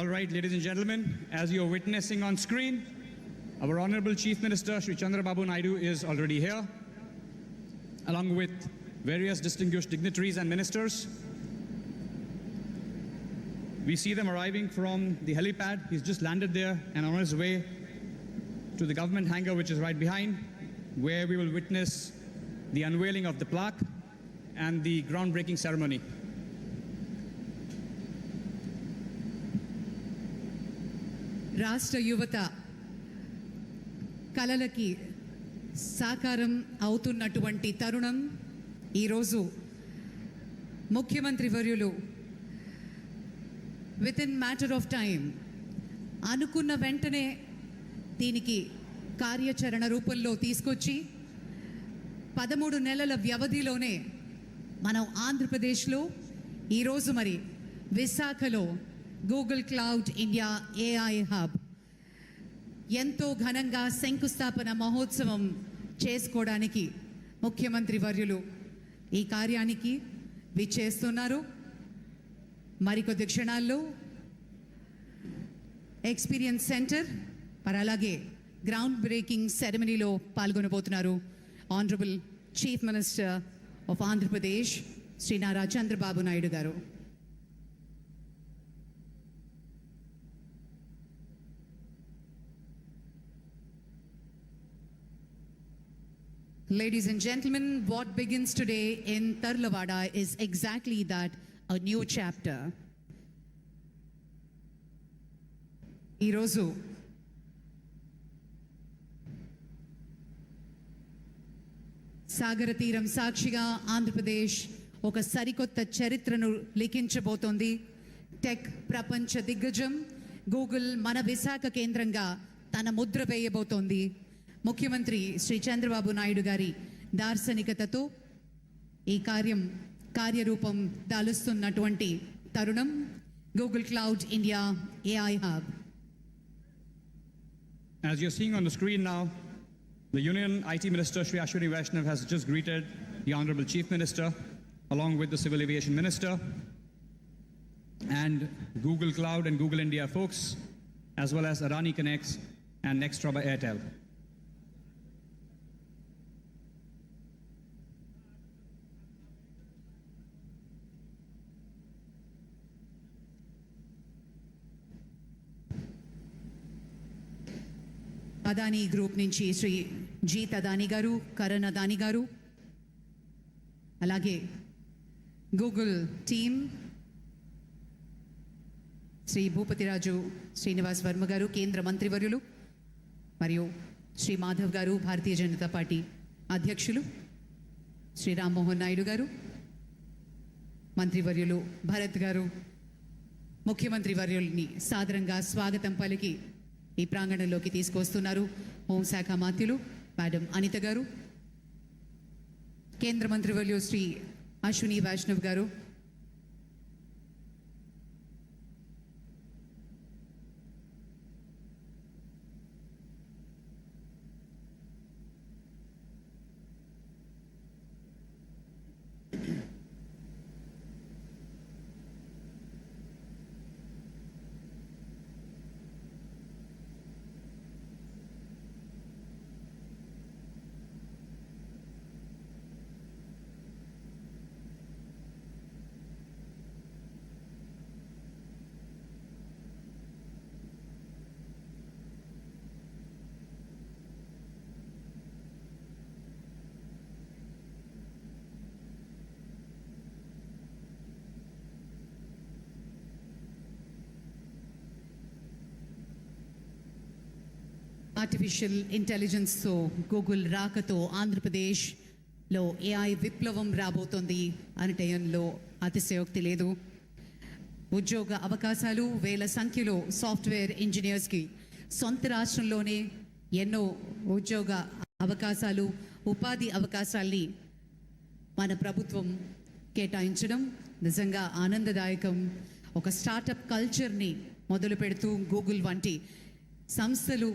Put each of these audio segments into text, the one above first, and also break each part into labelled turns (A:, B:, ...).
A: All right, ladies and gentlemen, as you're witnessing on screen, our Honorable Chief Minister Shri Chandrababu Naidu is already here, along with various distinguished dignitaries and ministers. We see them arriving from the helipad. He's just landed there and on his way to the government hangar, which is right behind, where we will witness the unveiling of the plaque and the groundbreaking ceremony.
B: రాష్ట్ర యువత కలలకి సాకారం అవుతున్నటువంటి తరుణం ఈరోజు ముఖ్యమంత్రి వర్యులు with in matter of time అనుకున్న వెంటనే దీనికి కార్యాచరణ రూపంలో తీసుకొచ్చి 13 నెలల వ్యవధిలోనే మనం ఆంధ్రప్రదేశ్లో ఈరోజు మరి విశాఖలో Google cloud India AI hub ఎంతో ఘనంగా శంకుస్థాపన మహోత్సవం చేసుకోవడానికి ముఖ్యమంత్రి వర్యులు ఈ కార్యానికి విచ్చేస్తున్నారు. మరికొద్ది క్షణాల్లో ఎక్స్పీరియన్స్ సెంటర్ మరి అలాగే గ్రౌండ్ బ్రేకింగ్ సెరమనీలో పాల్గొనబోతున్నారు honourable chief minister of Andhra Pradesh Shri Nara Chandrababu Naidu garu. Ladies and gentlemen, what begins today in Tarlavada is exactly that, a new chapter. ఈరోజు సాగర తీరం సాక్షిగా ఆంధ్రప్రదేశ్ ఒక సరికొత్త చరిత్రను లిఖించబోతోంది. టెక్ ప్రపంచ దిగ్గజం గూగుల్ మన విశాఖ కేంద్రంగా తన ముద్ర వేయబోతోంది. ముఖ్యమంత్రి శ్రీ చంద్రబాబు నాయుడు గారి దార్శనికతతో ఈ కార్యరూపం దాలుస్తున్నటువంటి తరుణం Google cloud India AI hub.
A: As you're seeing on the screen now, the Union IT Minister Shri Ashwini Vaishnav has just greeted the Honorable Chief Minister along with the Civil Aviation Minister and Google Cloud and Google India folks, as well as Adani Connects and Nextra by Airtel.
B: Adani group నుంచి శ్రీ జీత్ అదానీ గారు, కరణ్ అదానీ గారు, అలాగే Google team Shri Bhupathiraju Srinivas Varma గారు, కేంద్ర మంత్రివర్యులు, మరియు శ్రీ మాధవ్ గారు, Bharatiya Janata party అధ్యక్షులు, శ్రీ రామ్మోహన్ నాయుడు గారు, మంత్రివర్యులు భరత్ గారు, ముఖ్యమంత్రి వర్యుల్ని సాదరంగా స్వాగతం పలికి ఈ ప్రాంగణంలోకి తీసుకొస్తున్నారు హోంశాఖ మంత్రులు మేడం అనిత గారు, కేంద్ర మంత్రివర్యులు శ్రీ అశ్విని వైష్ణవ్ గారు, ఆర్టిఫిషియల్ ఇంటెలిజెన్స్తో గూగుల్ రాకతో ఆంధ్రప్రదేశ్లో ఏఐ విప్లవం రాబోతోంది అనటంలో అతిశయోక్తి లేదు. ఉద్యోగ అవకాశాలు వేల సంఖ్యలో సాఫ్ట్వేర్ ఇంజనీర్స్కి సొంత రాష్ట్రంలోనే ఎన్నో ఉద్యోగ అవకాశాలు, ఉపాధి అవకాశాల్ని మన ప్రభుత్వం కేటాయించడం నిజంగా ఆనందదాయకం. ఒక స్టార్టప్ కల్చర్ని మొదలు పెడుతూ గూగుల్ వంటి సంస్థలు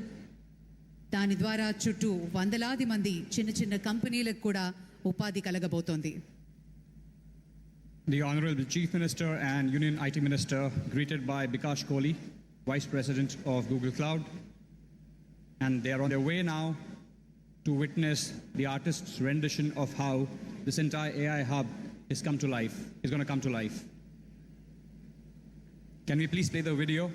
B: దాని ద్వారా చుట్టూ వందలాది మంది చిన్న చిన్న కంపెనీలకు కూడా ఉపాధి కలగబోతోంది.
A: the Honorable Chief Minister and Union IT Minister, greeted by Bikash Kohli, Vice President of Google Cloud. And they are on their way now to witness the artist's rendition of how this entire AI hub is going to come to life. Can we please play the video?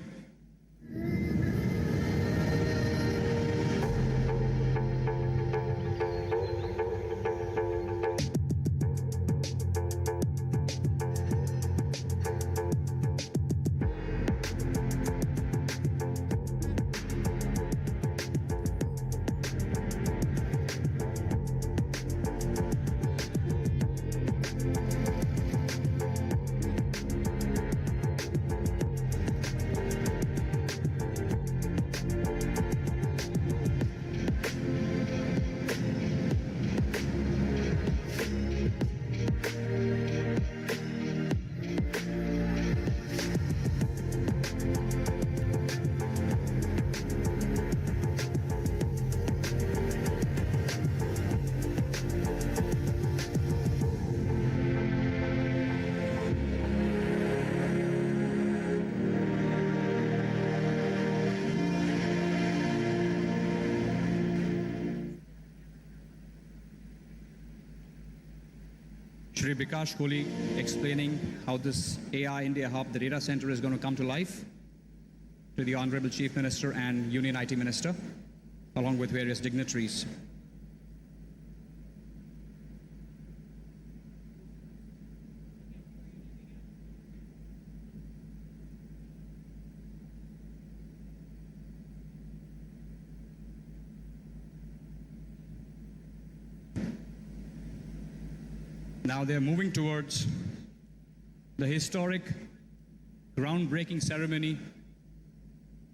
A: Shri Bikash Kohli explaining how this AI India Hub, the data center, is going to come to life, to the Honorable Chief Minister and Union IT Minister, along with various dignitaries. Now they're moving towards the historic groundbreaking ceremony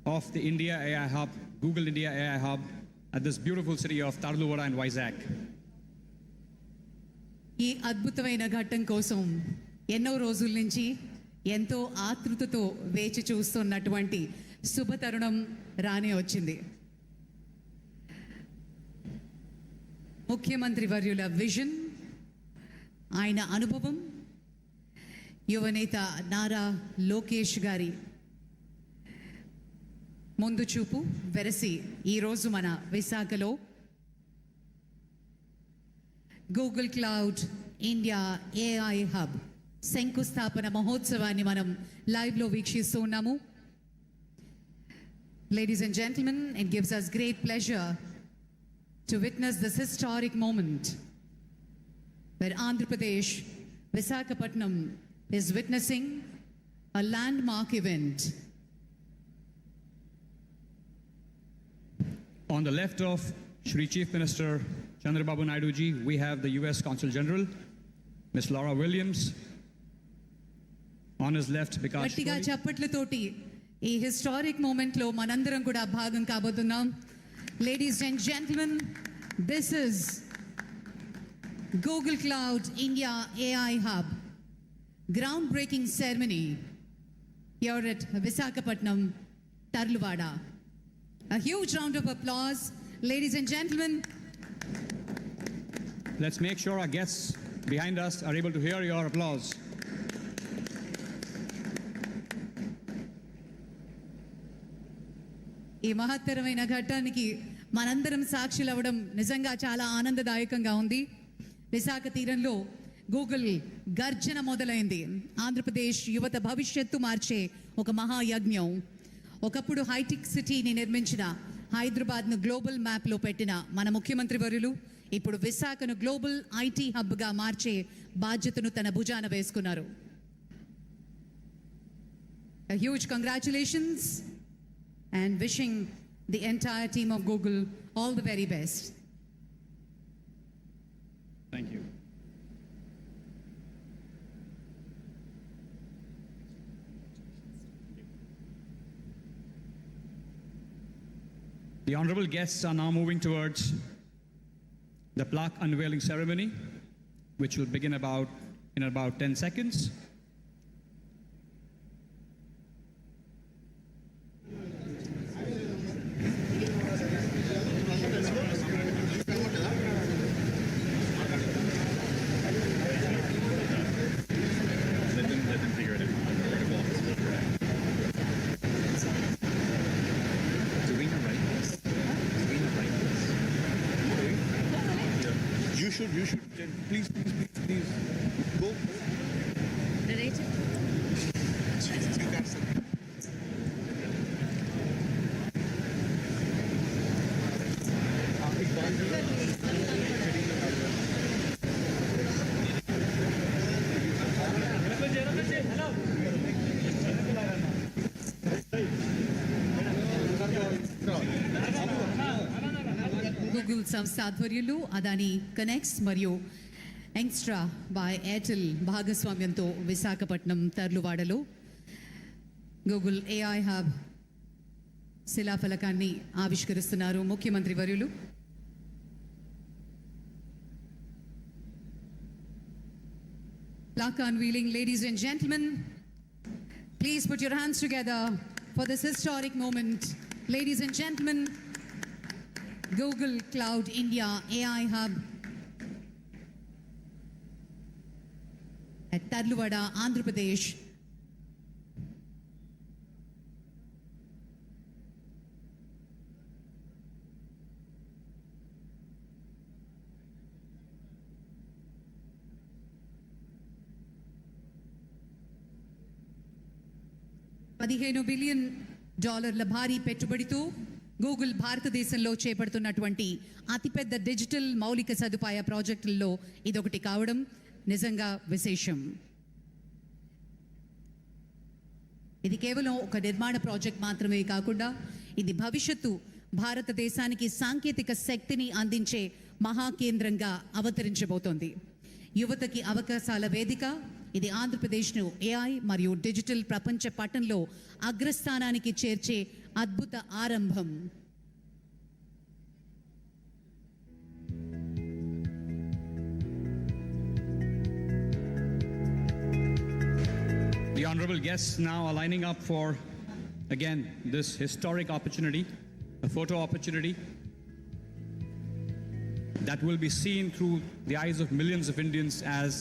A: of the India AI Hub, Google India AI Hub, at this beautiful city of Tarluwada and Vizag.
B: ఈ అద్భుతమైన ఘట్టం కోసం ఎన్నో రోజుల నుంచి ఎంతో ఆతృతతో వేచి చూస్తున్నటువంటి శుభ తరుణం రానే వచ్చింది. ముఖ్యమంత్రి వర్యుల విజన్, ఆయన అనుభవం, యువనేత నారా లోకేష్ గారి ముందు చూపు వెరసి ఈరోజు మన విశాఖలో Google cloud India AI hub శంకుస్థాపన మహోత్సవాన్ని మనం లైవ్లో వీక్షిస్తూ ఉన్నాము. Ladies and gentlemen, it gives us great pleasure to witness this historic moment where Andhra Pradesh, Visakhapatnam is witnessing a landmark event.
A: On the left of Shri Chief Minister Chandrababu Naidu ji, we have the US Consul General, Ms. Laura Williams. On his left, Bikash
B: గట్టిగా
A: Kohli.
B: చప్పట్లతోటి ఈ historic moment లో మనందరం కూడా భాగం కాబోతున్నాం. Ladies and gentlemen, this is Google Cloud India AI Hub groundbreaking ceremony here at Visakhapatnam, Tarluwada. A huge round of applause, ladies and gentlemen.
A: Let's make sure our guests behind us are able to hear your applause.
B: ఈ మహత్తరమైన ఘట్టానికి మనందరం సాక్షులు అవ్వడం నిజంగా చాలా ఆనందదాయకంగా ఉంది. విశాఖ తీరంలో గూగుల్ గర్జన మొదలైంది. ఆంధ్రప్రదేశ్ యువత భవిష్యత్తు మార్చే ఒక మహాయజ్ఞం. ఒకప్పుడు హైటెక్ సిటీని నిర్మించిన, హైదరాబాద్ను గ్లోబల్ మ్యాప్లో పెట్టిన మన ముఖ్యమంత్రి వర్యులు ఇప్పుడు విశాఖను గ్లోబల్ ఐటీ హబ్గా మార్చే బాధ్యతను తన భుజాన వేసుకున్నారు. A huge congratulations and wishing the entire team of Google all the very best.
A: Thank you. The honorable guests are now moving towards the plaque unveiling ceremony, which will begin in about 10 seconds.
C: Please go. Jesus, you guys.
B: Google సంస్థ ఆధ్వర్యంలో Adani connects మరియు యంగ్స్ట్రా by Airtel భాగస్వామ్యంతో Visakhapatnam తర్లువాడలో Google AI hub శిలాఫలకాన్ని ఆవిష్కరిస్తున్నారు ముఖ్యమంత్రి వర్యులు. Plaque unveiling, ladies and gentlemen. Please put your hands together for this historic moment. Ladies and gentlemen, Google Cloud India AI Hub at Tarluvada, Andhra Pradesh. $15 billion భారీ పెట్టుబడితో Google భారతదేశంలో చేపడుతున్నటువంటి అతిపెద్ద digital మౌలిక సదుపాయ ప్రాజెక్టుల్లో ఇదొకటి కావడం నిజంగా విశేషం. ఇది కేవలం ఒక నిర్మాణ ప్రాజెక్ట్ మాత్రమే కాకుండా ఇది భవిష్యత్తు భారతదేశానికి సాంకేతిక శక్తిని అందించే మహాకేంద్రంగా అవతరించబోతోంది. యువతకి అవకాశాల వేదిక. ఇది ఆంధ్రప్రదేశ్ను ఏఐ మరియు డిజిటల్ ప్రపంచ పటంలో అగ్రస్థానానికి చేర్చే అద్భుత ఆరంభం.
A: The honorable guests now are lining up for, again, this historic opportunity, a photo opportunity that will be seen through the eyes of millions of Indians as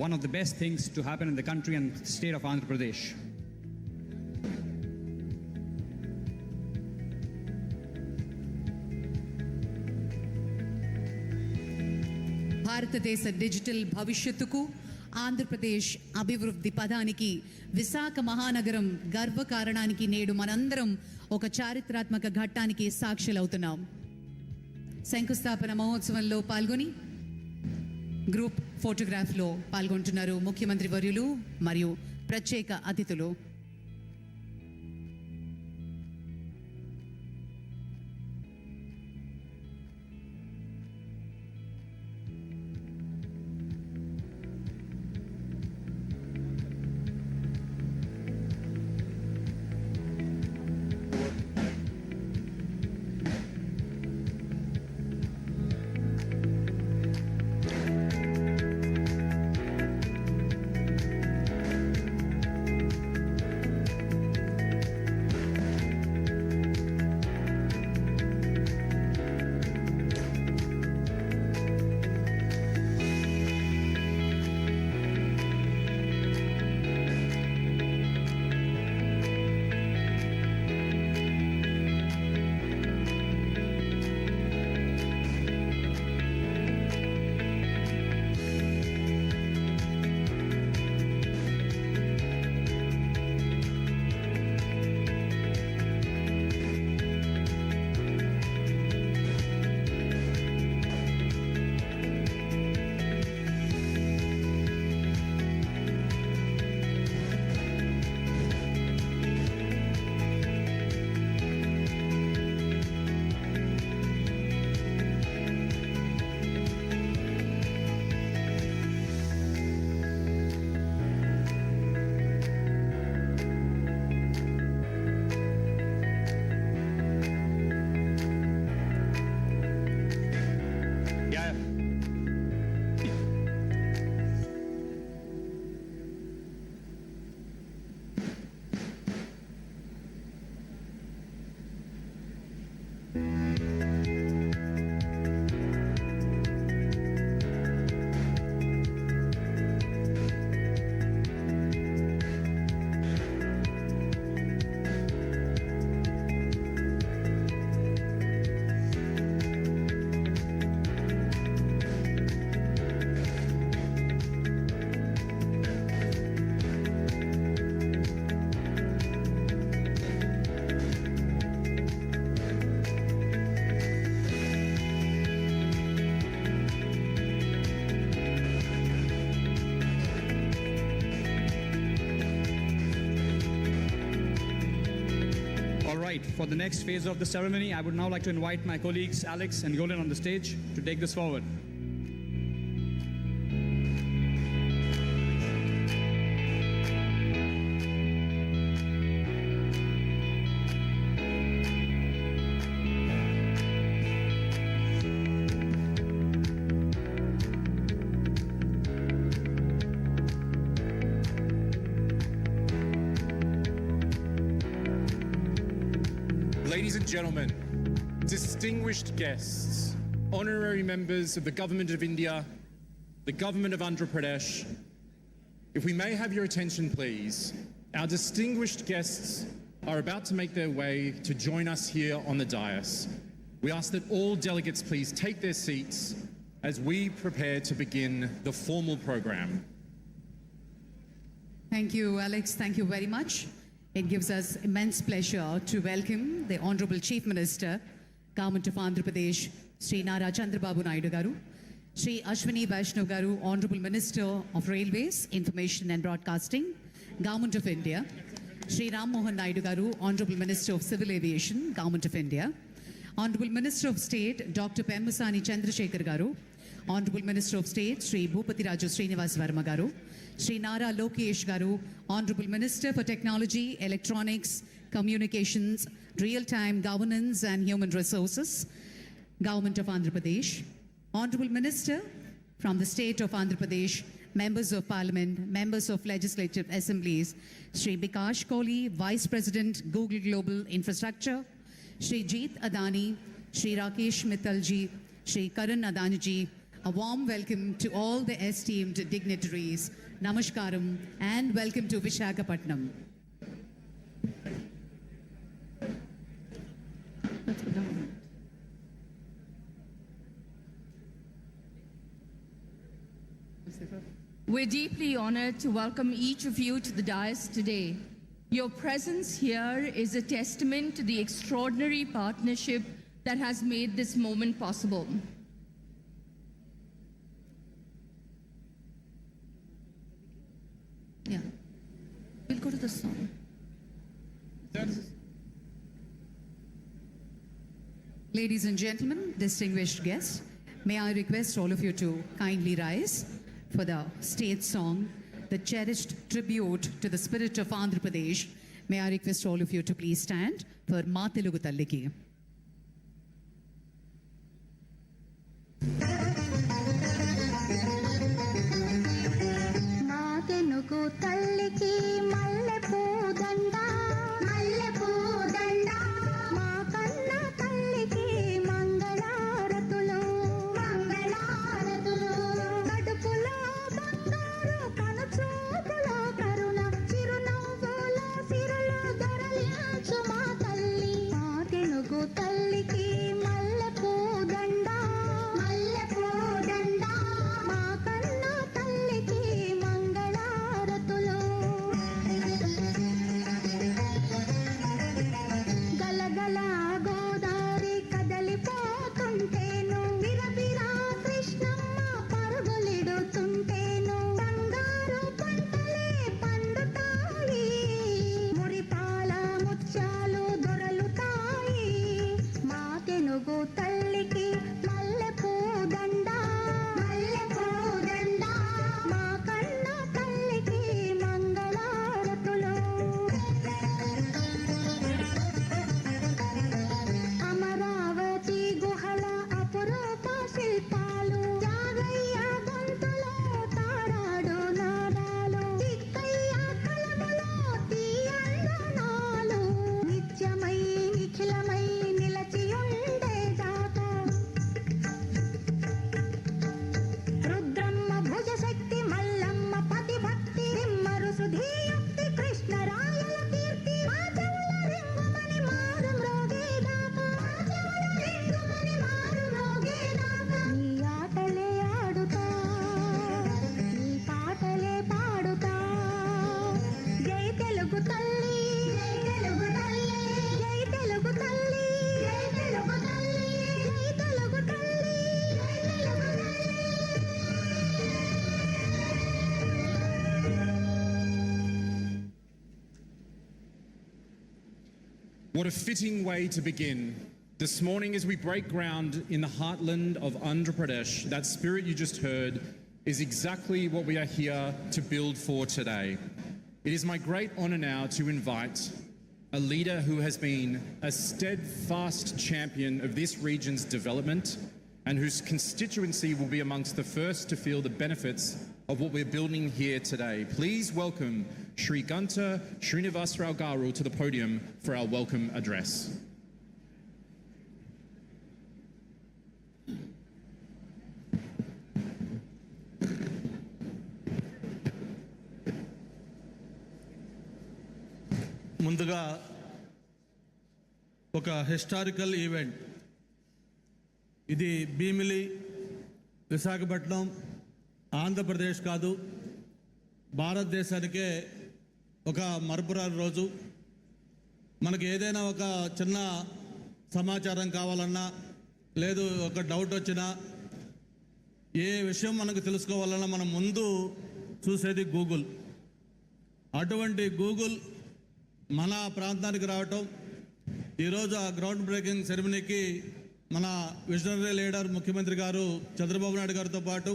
A: one of the best things to happen in the country and state of Andhra Pradesh.
B: భారతదేశ digital భవిష్యత్తుకు ఆంధ్రప్రదేశ్ అభివృద్ధి పదానికి విశాఖ మహానగరం గర్వకారణానికి నేడు మనందరం ఒక చారిత్రాత్మక ఘట్టానికి సాక్షులవుతున్నాం. శంకుస్థాపన మహోత్సవంలో పాల్గొని గ్రూప్ ఫోటోగ్రాఫ్లో పాల్గొంటున్నారు ముఖ్యమంత్రి వర్యులు మరియు ప్రత్యేక అతిథులు.
A: right, for the next phase of the ceremony, I would now like to invite my colleagues Alex and Yolan on the stage to take this forward.
D: Ladies and gentlemen, distinguished guests, honorary members of the Government of India, the Government of Andhra Pradesh, if we may have your attention, please, our distinguished guests are about to make their way to join us here on the dais. We ask that all delegates please take their seats as we prepare to begin the formal program.
B: Thank you, Alex. Thank you very much. It gives us immense pleasure to welcome the Honorable Chief Minister, Government of Andhra Pradesh, Sri Nara Chandrababu Naidu Garu, Sri Ashwini Vaishnav Garu, Honorable Minister of Railways, Information and Broadcasting, Government of India, Sri Ram Mohan Naidu Garu, Honorable Minister of Civil Aviation, Government of India, Honorable Minister of State, Dr. Pemmasani Chandrasekhar Garu, Honorable Minister of State, Sri Bhupati Raju Srinivas Verma Garu, Sri Nara Lokesh Garu, Honorable Minister for Technology, Electronics, Communications, Real-Time Governance and Human Resources, Government of Andhra Pradesh, Honorable Minister from the State of Andhra Pradesh, Members of Parliament, Members of Legislative Assemblies, Sri Bikash Kohli, Vice President, Google Global Infrastructure, Sri Jeet Adani, Sri Rakesh Mittalji, Sri Karan Adani, a warm welcome to all the esteemed dignitaries. Namaskaram and welcome to Visakhapatnam.
E: We're deeply honored to welcome each of you to the dais today. Your presence here is a testament to the extraordinary partnership that has made this moment possible. Yeah, we'll go to the song.
B: Ladies and gentlemen, distinguished guests, may I request all of you to kindly rise for the state song, the cherished tribute to the spirit of Andhra Pradesh. May I request all of you to please stand for Ma Telugu Talliki.
F: తెనుగు తల్లికి మల్లె పూదండ మల్లె పూదండ మా కన్న తల్లికి మంగళారతులు మంగళారతులు కడుపులో బంగారు కనుచూపులో కరుణ చిరునవ్వుల సిరులు దొరలించు మా తల్లి మా తెనుగు తల్లికి మల్లె పూదండ మల్లె పూదండ మా కన్న తల్లికి మంగళారతులు
D: What a fitting way to begin. This morning, as we break ground in the heartland of Andhra Pradesh, that spirit you just heard is exactly what we are here to build for today. It is my great honour now to invite a leader who has been a steadfast champion of this region's development and whose constituency will be amongst the first to feel the benefits of what we're building here today. Please welcome Shri Ganta Srinivasrao Garu to the podium for our welcome address.
G: ముందుగా ఒక historical event ఇది భీమిలి విశాఖపట్నం ఆంధ్రప్రదేశ్ కాదు భారతదేశానికే ఒక మరపురాని రోజు. మనకి ఏదైనా ఒక చిన్న సమాచారం కావాలన్నా లేదు ఒక డౌట్ వచ్చినా ఏ విషయం మనకు తెలుసుకోవాలన్నా మనం ముందు చూసేది గూగుల్. అటువంటి గూగుల్ మన ప్రాంతానికి రావటం, ఈరోజు ఆ గ్రౌండ్ బ్రేకింగ్ సెరమనీకి మన విజనరీ లీడర్ ముఖ్యమంత్రి గారు చంద్రబాబు నాయుడు గారితో పాటు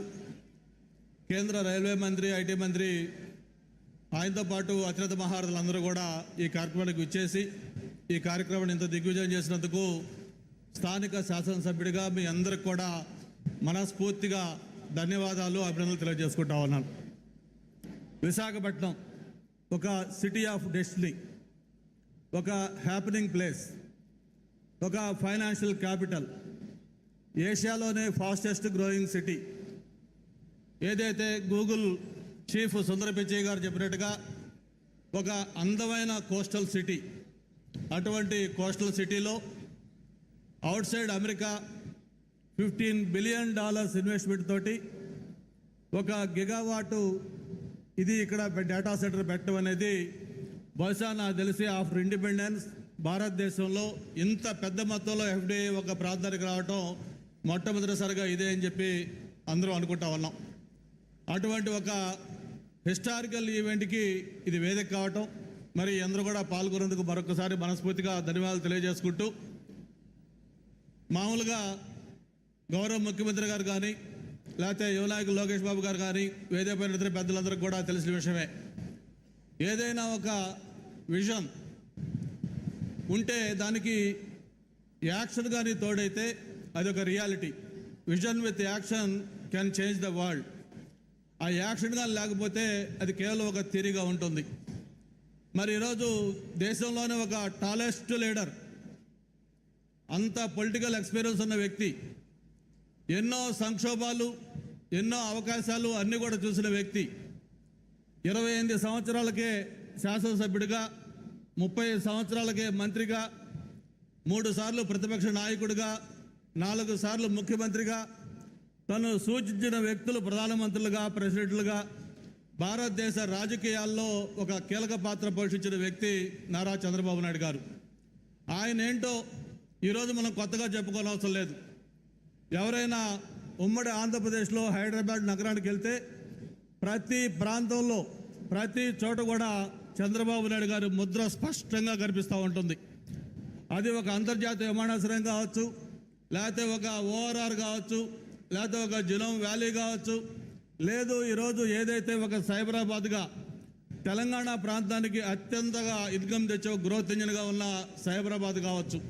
G: కేంద్ర రైల్వే మంత్రి, ఐటీ మంత్రి, ఆయనతో పాటు అత్యున్నత మహారథులందరూ కూడా ఈ కార్యక్రమానికి విచ్చేసి ఈ కార్యక్రమాన్ని ఇంత దిగ్విజయం చేసినందుకు స్థానిక శాసనసభ్యుడిగా మీ అందరికి కూడా మనస్ఫూర్తిగా ధన్యవాదాలు, అభినందనలు తెలియజేసుకుంటా ఉన్నాను. విశాఖపట్నం ఒక సిటీ ఆఫ్ డెస్టినీ, ఒక హ్యాపెనింగ్ ప్లేస్, ఒక ఫైనాన్షియల్ క్యాపిటల్, ఏషియాలోనే ఫాస్టెస్ట్ గ్రోయింగ్ సిటీ. ఏదైతే గూగుల్ చీఫ్ సుందర పిచ్చయ్య గారు చెప్పినట్టుగా ఒక అందమైన కోస్టల్ సిటీ. అటువంటి కోస్టల్ సిటీలో outside America $15 billion investment తోటి ఒక గిగావాటు ఇది ఇక్కడ డేటా సెంటర్ పెట్టడం అనేది బహుశా నాకు తెలిసి ఆఫ్టర్ ఇండిపెండెన్స్ భారతదేశంలో ఇంత పెద్ద మొత్తంలో ఎఫ్డిఐ ఒక ప్రాంతానికి రావటం మొట్టమొదటిసారిగా ఇదే అని చెప్పి అందరూ అనుకుంటా ఉన్నాం. అటువంటి ఒక హిస్టారికల్ ఈవెంట్కి ఇది వేదిక కావటం, మరి అందరూ కూడా పాల్గొనేందుకు మరొకసారి మనస్ఫూర్తిగా ధన్యవాదాలు తెలియజేసుకుంటూ, మామూలుగా గౌరవ ముఖ్యమంత్రి గారు కానీ లేకపోతే యువనాయకులు లోకేష్ బాబు గారు కానీ వేదికపైన ఇతర పెద్దలందరికీ కూడా తెలిసిన విషయమే. ఏదైనా ఒక విజన్ ఉంటే దానికి యాక్షన్ కానీ తోడైతే అది ఒక reality. Vision with action can change the world. ఆ యాక్షన్ కానీ లేకపోతే అది కేవలం ఒక థియరీగా ఉంటుంది. మరి ఈరోజు దేశంలోనే ఒక టాలెస్ట్ లీడర్, అంత పొలిటికల్ ఎక్స్పీరియన్స్ ఉన్న వ్యక్తి, ఎన్నో సంక్షోభాలు, ఎన్నో అవకాశాలు అన్నీ కూడా చూసిన వ్యక్తి, 28 సంవత్సరాలకే శాసనసభ్యుడిగా, 30 సంవత్సరాలకే మంత్రిగా, 3 సార్లు ప్రతిపక్ష నాయకుడిగా, 4 సార్లు ముఖ్యమంత్రిగా, తను సూచించిన వ్యక్తులు ప్రధానమంత్రులుగా, ప్రెసిడెంట్లుగా భారతదేశ రాజకీయాల్లో ఒక కీలక పాత్ర పోషించిన వ్యక్తి నారా చంద్రబాబు నాయుడు గారు. ఆయన ఏంటో ఈరోజు మనం కొత్తగా చెప్పుకోనవసరం లేదు. ఎవరైనా ఉమ్మడి ఆంధ్రప్రదేశ్లో హైదరాబాద్ నగరానికి వెళ్తే ప్రతి ప్రాంతంలో ప్రతి చోట కూడా చంద్రబాబు నాయుడు గారి ముద్ర స్పష్టంగా కనిపిస్తూ ఉంటుంది. అది ఒక అంతర్జాతీయ విమానాశ్రయం కావచ్చు, లేకపోతే ఒక ఓఆర్ఆర్ కావచ్చు, లేకపోతే ఒక జినోమ్ వ్యాలీ కావచ్చు, లేదు ఈరోజు ఏదైతే ఒక సైబరాబాద్గా తెలంగాణ ప్రాంతానికి అత్యంతగా ఇన్కమ్ తెచ్చే గ్రోత్ ఇంజిన్గా ఉన్న సైబరాబాద్ కావచ్చు,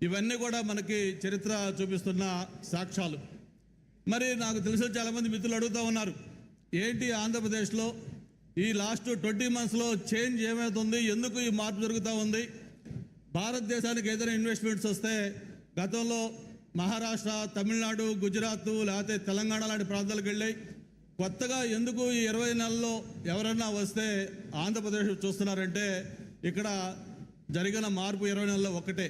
G: ఇవన్నీ కూడా మనకి చరిత్ర చూపిస్తున్న సాక్ష్యాలు. మరి నాకు తెలిసిన చాలామంది మిత్రులు అడుగుతూ ఉన్నారు, ఏంటి ఆంధ్రప్రదేశ్లో ఈ లాస్ట్ 20 మంత్స్లో చేంజ్ ఏమవుతుంది, ఎందుకు ఈ మార్పు జరుగుతూ ఉంది? భారతదేశానికి ఏదైనా ఇన్వెస్ట్మెంట్స్ వస్తే గతంలో మహారాష్ట్ర, తమిళనాడు, గుజరాత్ లేకపోతే తెలంగాణ లాంటి ప్రాంతాలకు వెళ్ళాయి. కొత్తగా ఎందుకు ఈ 20 నెలల్లో ఎవరన్నా వస్తే ఆంధ్రప్రదేశ్ చూస్తున్నారంటే ఇక్కడ జరిగిన మార్పు 20 నెలల్లో ఒక్కటే.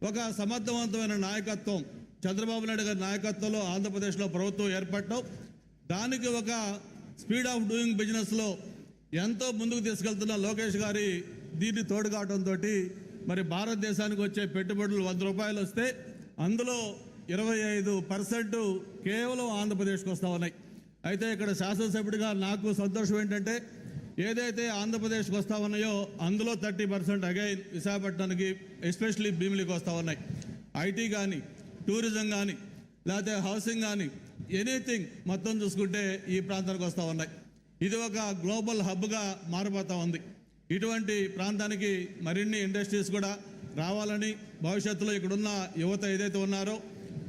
G: ఒక సమర్థవంతమైన నాయకత్వం, చంద్రబాబు నాయుడు గారి నాయకత్వంలో ఆంధ్రప్రదేశ్లో ప్రభుత్వం ఏర్పడటం, దానికి ఒక స్పీడ్ ఆఫ్ డూయింగ్ బిజినెస్లో ఎంతో ముందుకు తీసుకెళ్తున్న లోకేష్ గారి దీన్ని తోడు కావడంతో మరి భారతదేశానికి వచ్చే పెట్టుబడులు ₹100 వస్తే అందులో 25% కేవలం ఆంధ్రప్రదేశ్కి వస్తూ ఉన్నాయి. అయితే ఇక్కడ శాసనసభ్యుడిగా నాకు సంతోషం ఏంటంటే ఏదైతే ఆంధ్రప్రదేశ్కి వస్తూ ఉన్నాయో అందులో 30% అగైన్ విశాఖపట్నానికి ఎస్పెషలీ భీమిలికి వస్తూ ఉన్నాయి. ఐటీ కానీ, టూరిజం కానీ, లేకపోతే హౌసింగ్ కానీ, ఎనీథింగ్ మొత్తం చూసుకుంటే ఈ ప్రాంతానికి వస్తూ ఉన్నాయి. ఇది ఒక గ్లోబల్ హబ్గా మారిపోతూ ఉంది. ఇటువంటి ప్రాంతానికి మరిన్ని ఇండస్ట్రీస్ కూడా రావాలని, భవిష్యత్తులో ఇక్కడున్న యువత ఏదైతే ఉన్నారో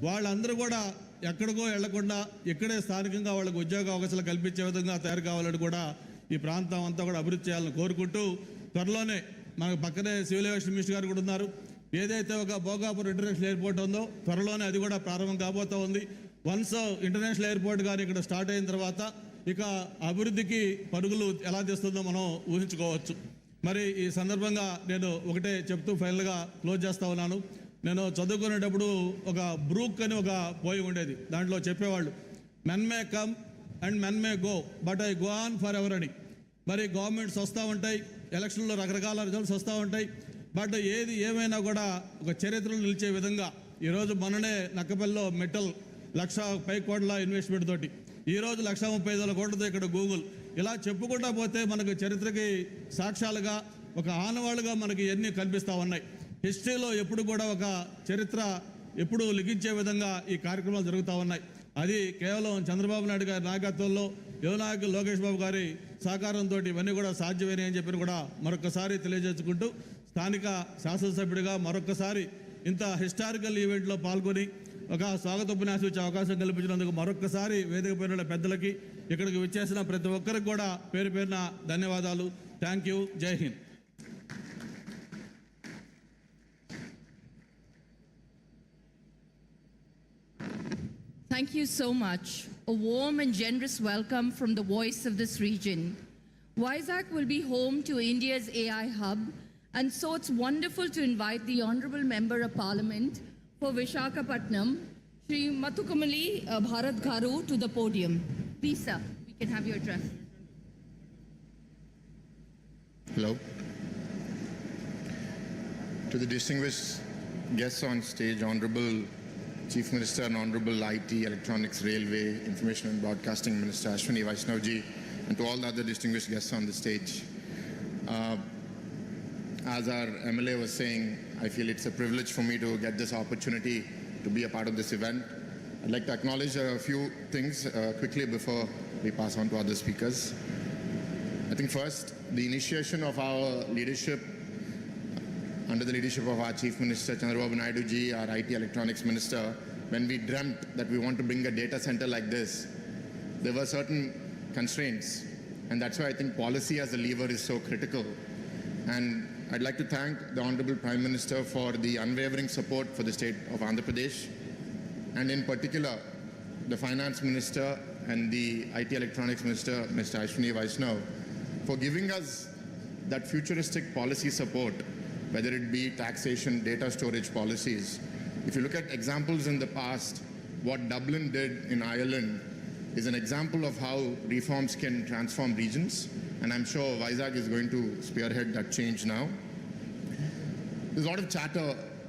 G: వాళ్ళందరూ కూడా ఎక్కడికో వెళ్లకుండా ఇక్కడే స్థానికంగా వాళ్ళకు ఉద్యోగ అవకాశాలు కల్పించే విధంగా తయారు కావాలని కూడా ఈ ప్రాంతం అంతా కూడా అభివృద్ధి చేయాలని కోరుకుంటూ, త్వరలోనే మనకు పక్కనే సివిల్ ఏవియేషన్ మినిస్టర్ గారు కూడా ఉన్నారు. ఏదైతే ఒక భోగాపురం ఇంటర్నేషనల్ ఎయిర్పోర్ట్ ఉందో త్వరలోనే అది కూడా ప్రారంభం కాబోతూ ఉంది. వన్స్ ఇంటర్నేషనల్ ఎయిర్పోర్ట్ కానీ ఇక్కడ స్టార్ట్ అయిన తర్వాత ఇక అభివృద్ధికి పరుగులు ఎలా తీస్తుందో మనం ఊహించుకోవచ్చు. మరి ఈ సందర్భంగా నేను ఒకటే చెప్తూ ఫైనల్గా క్లోజ్ చేస్తూ ఉన్నాను. నేను చదువుకునేటప్పుడు ఒక బ్రూక్ అని ఒక పోయి ఉండేది. దాంట్లో చెప్పేవాళ్ళు, men may come and men may go but I go on for ever అని. మరి గవర్నమెంట్స్ వస్తూ ఉంటాయి, ఎలక్షన్లో రకరకాల రిజల్ట్స్ వస్తూ ఉంటాయి. బట్ ఏది ఏమైనా కూడా ఒక చరిత్రలో నిలిచే విధంగా ఈరోజు మొన్ననే నక్కపల్లిలో మెటల్ 1,00,000 కోట్ల ఇన్వెస్ట్మెంట్ తోటి, ఈరోజు 1,35,000 కోట్లతో ఇక్కడ గూగుల్, ఇలా చెప్పుకుంటా పోతే మనకు చరిత్రకి సాక్ష్యాలుగా ఒక ఆనవాళ్ళుగా మనకి ఎన్ని కనిపిస్తూ ఉన్నాయి. హిస్టరీలో ఎప్పుడు కూడా ఒక చరిత్ర ఎప్పుడు లిఖించే విధంగా ఈ కార్యక్రమాలు జరుగుతూ ఉన్నాయి. అది కేవలం చంద్రబాబు నాయుడు గారి నాయకత్వంలో, యువ నాయకులు లోకేష్ బాబు గారి సహకారంతో ఇవన్నీ కూడా సాధ్యమేనని అని చెప్పి కూడా మరొకసారి తెలియజేసుకుంటూ, స్థానిక శాసనసభ్యుడిగా మరొకసారి ఇంత హిస్టారికల్ ఈవెంట్లో పాల్గొని ఒక స్వాగత ఉపన్యాసం ఇచ్చే అవకాశం కల్పించినందుకు మరొకసారి వేదిక పైన పెద్దలకి, ఇక్కడికి విచ్చేసిన ప్రతి ఒక్కరికి కూడా పేరు పేరున ధన్యవాదాలు. Thank you. జై Hind.
E: Thank you so much. A warm and generous welcome from the voice of this region. Vizag will be home to India's AI hub, and so it's wonderful to invite the Honorable Member of Parliament for Visakhapatnam, Shri Mathukumali Bharat Garu, to the podium. Please, sir, we can have your address.
H: Hello. To the distinguished guests on stage, Honorable Chief Minister and Honorable IT, Electronics, Railway, Information and Broadcasting Minister Ashwini Vaishnavji, and to all the other distinguished guests on the stage. As our MLA was saying, I feel it's a privilege for me to get this opportunity to be a part of this event. I'd like to acknowledge a few things quickly before we pass on to other speakers. I think first, the initiation of our leadership under the leadership of our Chief Minister Chandrababu Naidu ji, our IT Electronics Minister, when we dreamt that we want to bring a data center like this, there were certain constraints, and that's why I think policy as a lever is so critical. And I'd like to thank the Honorable Prime Minister for the unwavering support for the state of Andhra Pradesh, and in particular the Finance Minister and the IT Electronics Minister, Mr. Ashwini Vaishnav, for giving us that futuristic policy support, whether it be taxation, data storage policies. If you look at examples in the past, what Dublin did in Ireland is an example of how reforms can transform regions, and I'm sure Vizag is going to spearhead that change now. There's a lot of chatter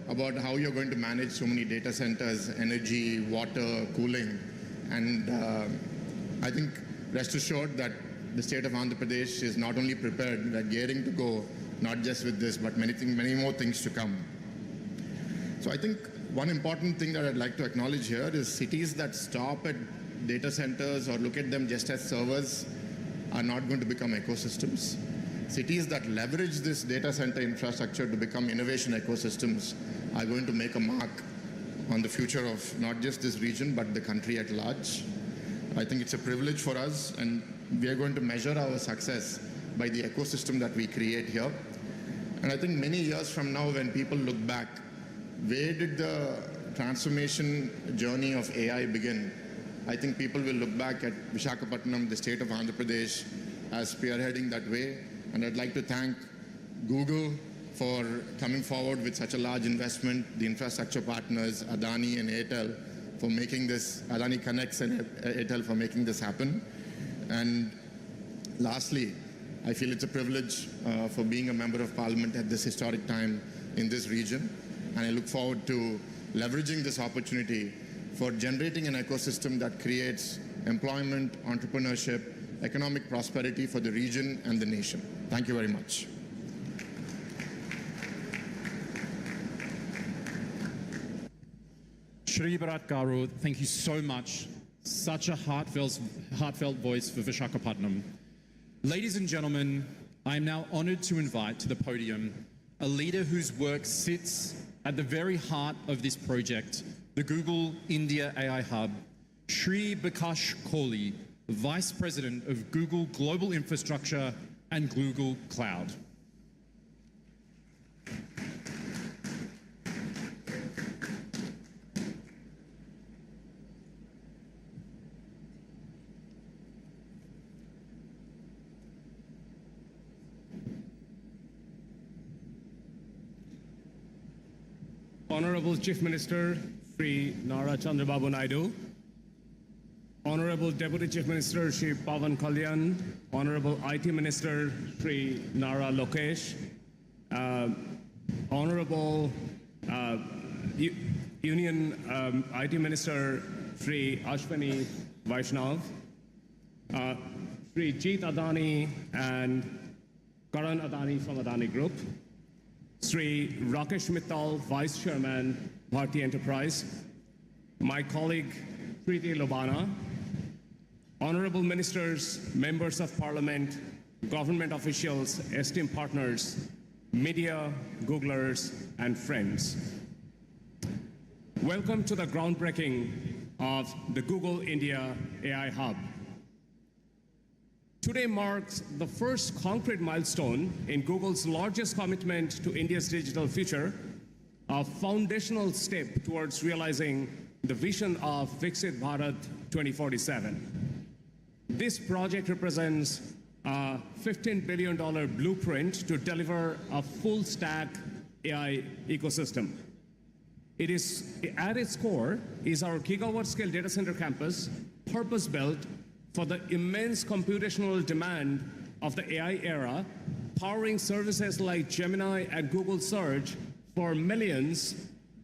H: about how you're going to manage so many data centers, energy, water, cooling, and I think rest assured that the state of Andhra Pradesh is not only prepared, we're gearing to go, not just with this, but many more things to come. So I think one important thing that I'd like to acknowledge here is cities that stop at data centers or look at them just as servers are not going to become ecosystems. Cities that leverage this data center infrastructure to become innovation ecosystems are going to make a mark on the future of not just this region, but the country at large. I think it's a privilege for us, and we are going to measure our success by the ecosystem that we create here. And I think many years from now, when people look back, where did the transformation journey of AI begin? I think people will look back at Visakhapatnam, the state of Andhra Pradesh, as spearheading that way. And I'd like to thank Google for coming forward with such a large investment, the infrastructure partners, Adani and Airtel, for making this, Adani Connects and Airtel for making this happen. And lastly, I feel it's a privilege for being a member of parliament at this historic time in this region. And I look forward to leveraging this opportunity for generating an ecosystem that creates employment, entrepreneurship, economic prosperity for the region and the nation. Thank you very much.
D: Shri Bharat Garu, thank you so much. Such a heartfelt voice for Vishakhapatnam. Ladies and gentlemen, I am now honored to invite to the podium a leader whose work sits at the very heart of this project, the Google India AI Hub, Shri Bikash Kohli, Vice President of Google Global Infrastructure and Google Cloud.
I: Honorable Chief Minister Sri Nara Chandrababu Naidu, Honorable Deputy Chief Minister Sri Pawan Kalyan, Honorable IT Minister Sri Nara Lokesh, Honorable Union IT Minister Sri Ashwini Vaishnav, Sri Jeet Adani and Karan Adani from Adani Group, Sri Rakesh Mittal, Vice Chairman, Bharti Enterprise, my colleague Preeti Lobana, Honorable Ministers, Members of Parliament, government officials, esteemed partners, media, Googlers, and friends. Welcome to the groundbreaking of the Google India AI Hub. Today marks the first concrete milestone in Google's largest commitment to India's digital future, a foundational step towards realizing the vision of Viksit Bharat 2047. This project represents a $15 billion blueprint to deliver a full-stack AI ecosystem. It is, at its core, is our gigawatt-scale data center campus, purpose-built for the immense computational demand of the AI era, powering services like Gemini and Google Search for millions,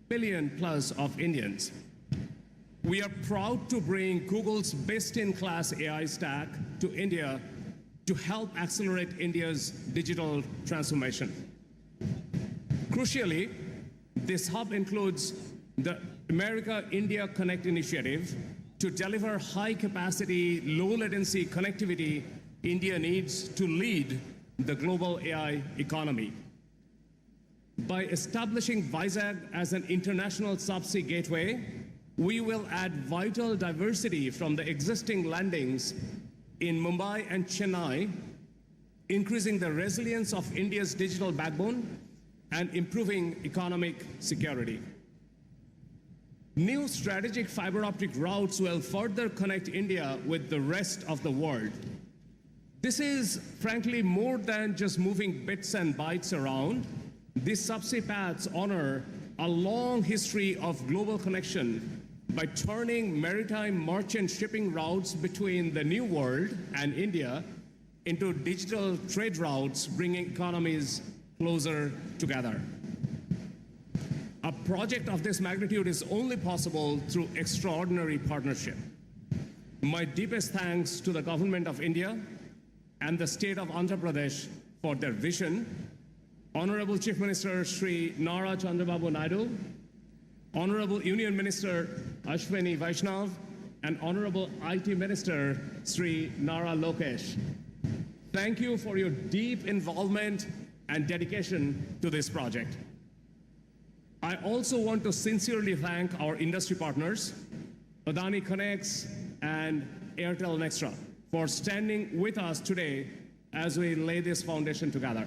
I: billion plus of Indians. We are proud to bring Google's best-in-class AI stack to India to help accelerate India's digital transformation. Crucially, this hub includes the America-India Connect initiative to deliver high-capacity, low-latency connectivity India needs to lead the global AI economy. By establishing Vizag as an international subsea gateway, we will add vital diversity from the existing landings in Mumbai and Chennai, increasing the resilience of India's digital backbone and improving economic security. New strategic fiber optic routes will further connect India with the rest of the world. This is, frankly, more than just moving bits and bytes around. These subsea paths honor a long history of global connection by turning maritime merchant shipping routes between the New World and India into digital trade routes, bringing economies closer together. A project of this magnitude is only possible through extraordinary partnership. My deepest thanks to the Government of India and the State of Andhra Pradesh for their vision. Honorable Chief Minister Sri Nara Chandrababu Naidu, Honorable Union Minister Ashwini Vaishnav, and Honorable IT Minister Sri Nara Lokesh. Thank you for your deep involvement and dedication to this project. I also want to sincerely thank our industry partners, Adani Connects and Airtel Nextra, for standing with us today as we lay this foundation together.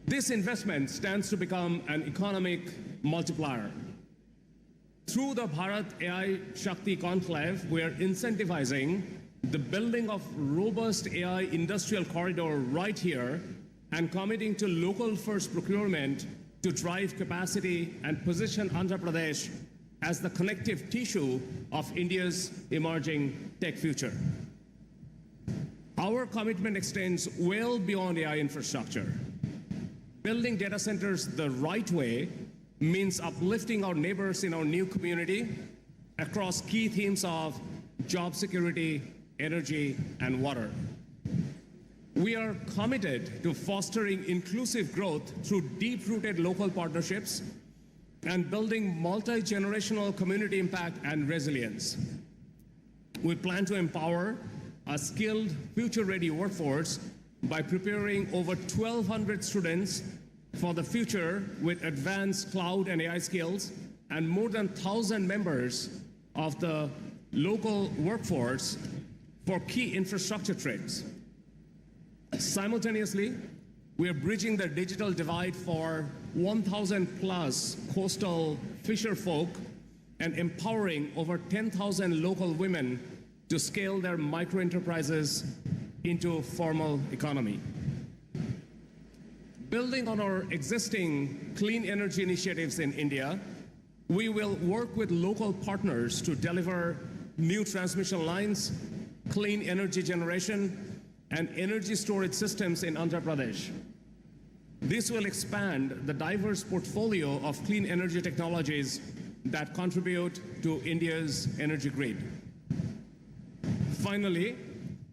I: This investment stands to become an economic multiplier. Through the Bharat AI Shakti Conclave, we are incentivizing the building of robust AI industrial corridor right here and committing to local first procurement to drive capacity and position Andhra Pradesh as the connective tissue of India's emerging tech future. Our commitment extends well beyond AI infrastructure. Building data centers the right way means uplifting our neighbors in our new community across key themes of job security, energy, and water. We are committed to fostering inclusive growth through deep-rooted local partnerships and building multi-generational community impact and resilience. We plan to empower a skilled, future-ready workforce by preparing over 1,200 students for the future with advanced cloud and AI skills, and more than 1,000 members of the local workforce for key infrastructure trades. Simultaneously, we are bridging the digital divide for 1,000 plus coastal fisher folk and empowering over 10,000 local women to scale their micro enterprises into formal economy. Building on our existing clean energy initiatives in India, we will work with local partners to deliver new transmission lines, clean energy generation, and energy storage systems in Andhra Pradesh. This will expand the diverse portfolio of clean energy technologies that contribute to India's energy grid. Finally,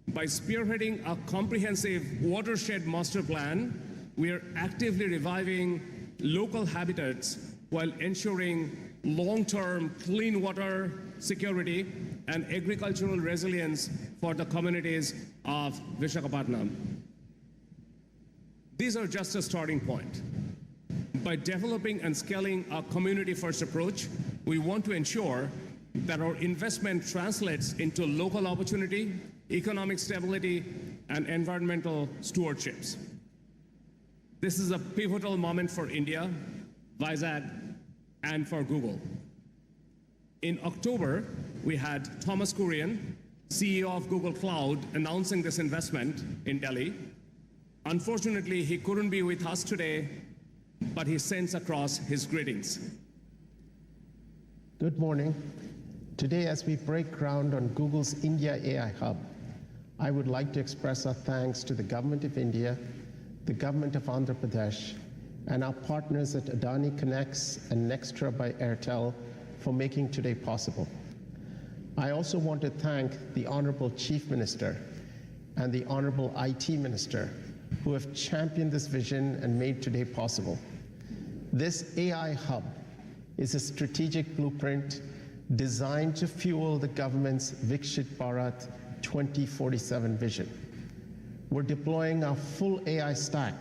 I: by spearheading a comprehensive watershed master plan, we are actively reviving local habitats while ensuring long-term clean water security and agricultural resilience for the communities of Visakhapatnam. These are just a starting point. By developing and scaling a community-first approach, we want to ensure that our investment translates into local opportunity, economic stability, and environmental stewardships. This is a pivotal moment for India, Vizag, and for Google. In October, we had Thomas Kurian, CEO of Google Cloud, announcing this investment in Delhi. Unfortunately, he couldn't be with us today, but he sends across his greetings.
J: Good morning. Today, as we break ground on Google's India AI Hub, I would like to express our thanks to the Government of India, the Government of Andhra Pradesh, and our partners at Adani Connects and Nextra by Airtel for making today possible. I also want to thank the Honorable Chief Minister and the Honorable IT Minister who have championed this vision and made today possible. This AI hub is a strategic blueprint designed to fuel the government's Viksit Bharat 2047 vision. We're deploying our full AI stack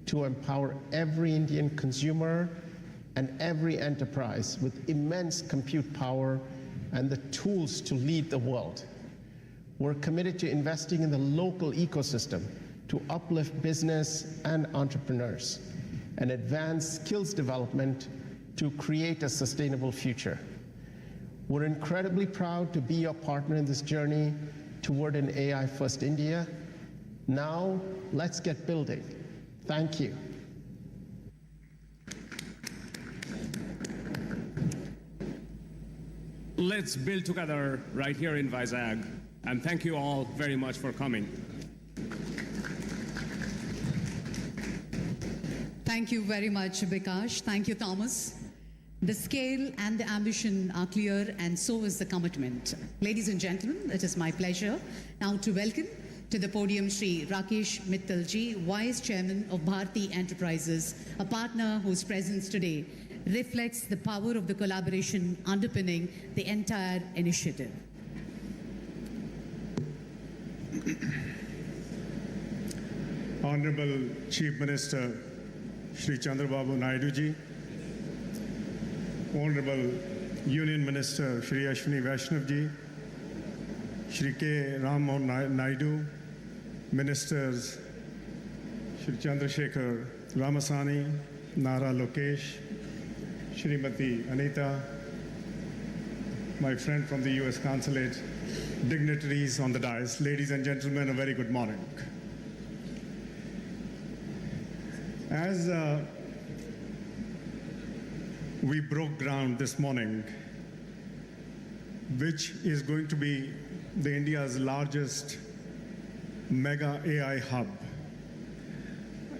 J: to empower every Indian consumer and every enterprise with immense compute power and the tools to lead the world. We're committed to investing in the local ecosystem to uplift business and entrepreneurs and advance skills development to create a sustainable future. We're incredibly proud to be your partner in this journey toward an AI-first India. Now, let's get building. Thank you.
I: Let's build together right here in Vizag, and thank you all very much for coming.
B: Thank you very much, Bikash. Thank you, Thomas. The scale and the ambition are clear, and so is the commitment. Ladies and gentlemen, it is my pleasure now to welcome to the podium Shri Rakesh Mittalji, Vice Chairman of Bharti Enterprises, a partner whose presence today reflects the power of the collaboration underpinning the entire initiative.
K: Honorable Chief Minister Shri Chandrababu Naidu ji, Honorable Union Minister Shri Ashwini Vaishnav ji, Shri K. Ram Mohan Naidu, Ministers Shri Chandrasekhar Ramasani, Nara Lokesh, Shrimati Anita, my friend from the US Consulate, dignitaries on the dais, ladies and gentlemen, a very good morning. As we broke ground this morning, which is going to be the India's largest mega AI hub,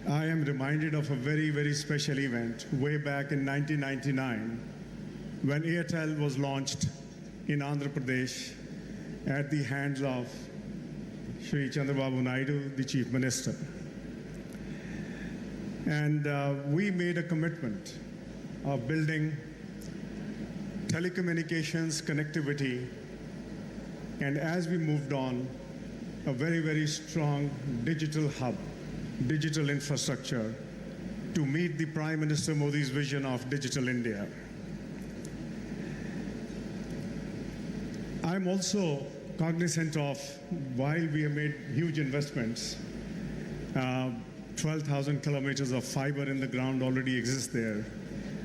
K: I am reminded of a very, very special event way back in 1999 when Airtel was launched in Andhra Pradesh at the hands of Shri Chandrababu Naidu, the Chief Minister. And we made a commitment of building telecommunications connectivity, and as we moved on, a very, very strong digital hub, digital infrastructure to meet the Prime Minister Modi's vision of Digital India. I'm also cognizant of, while we have made huge investments, 12,000 kilometers of fiber in the ground already exists there.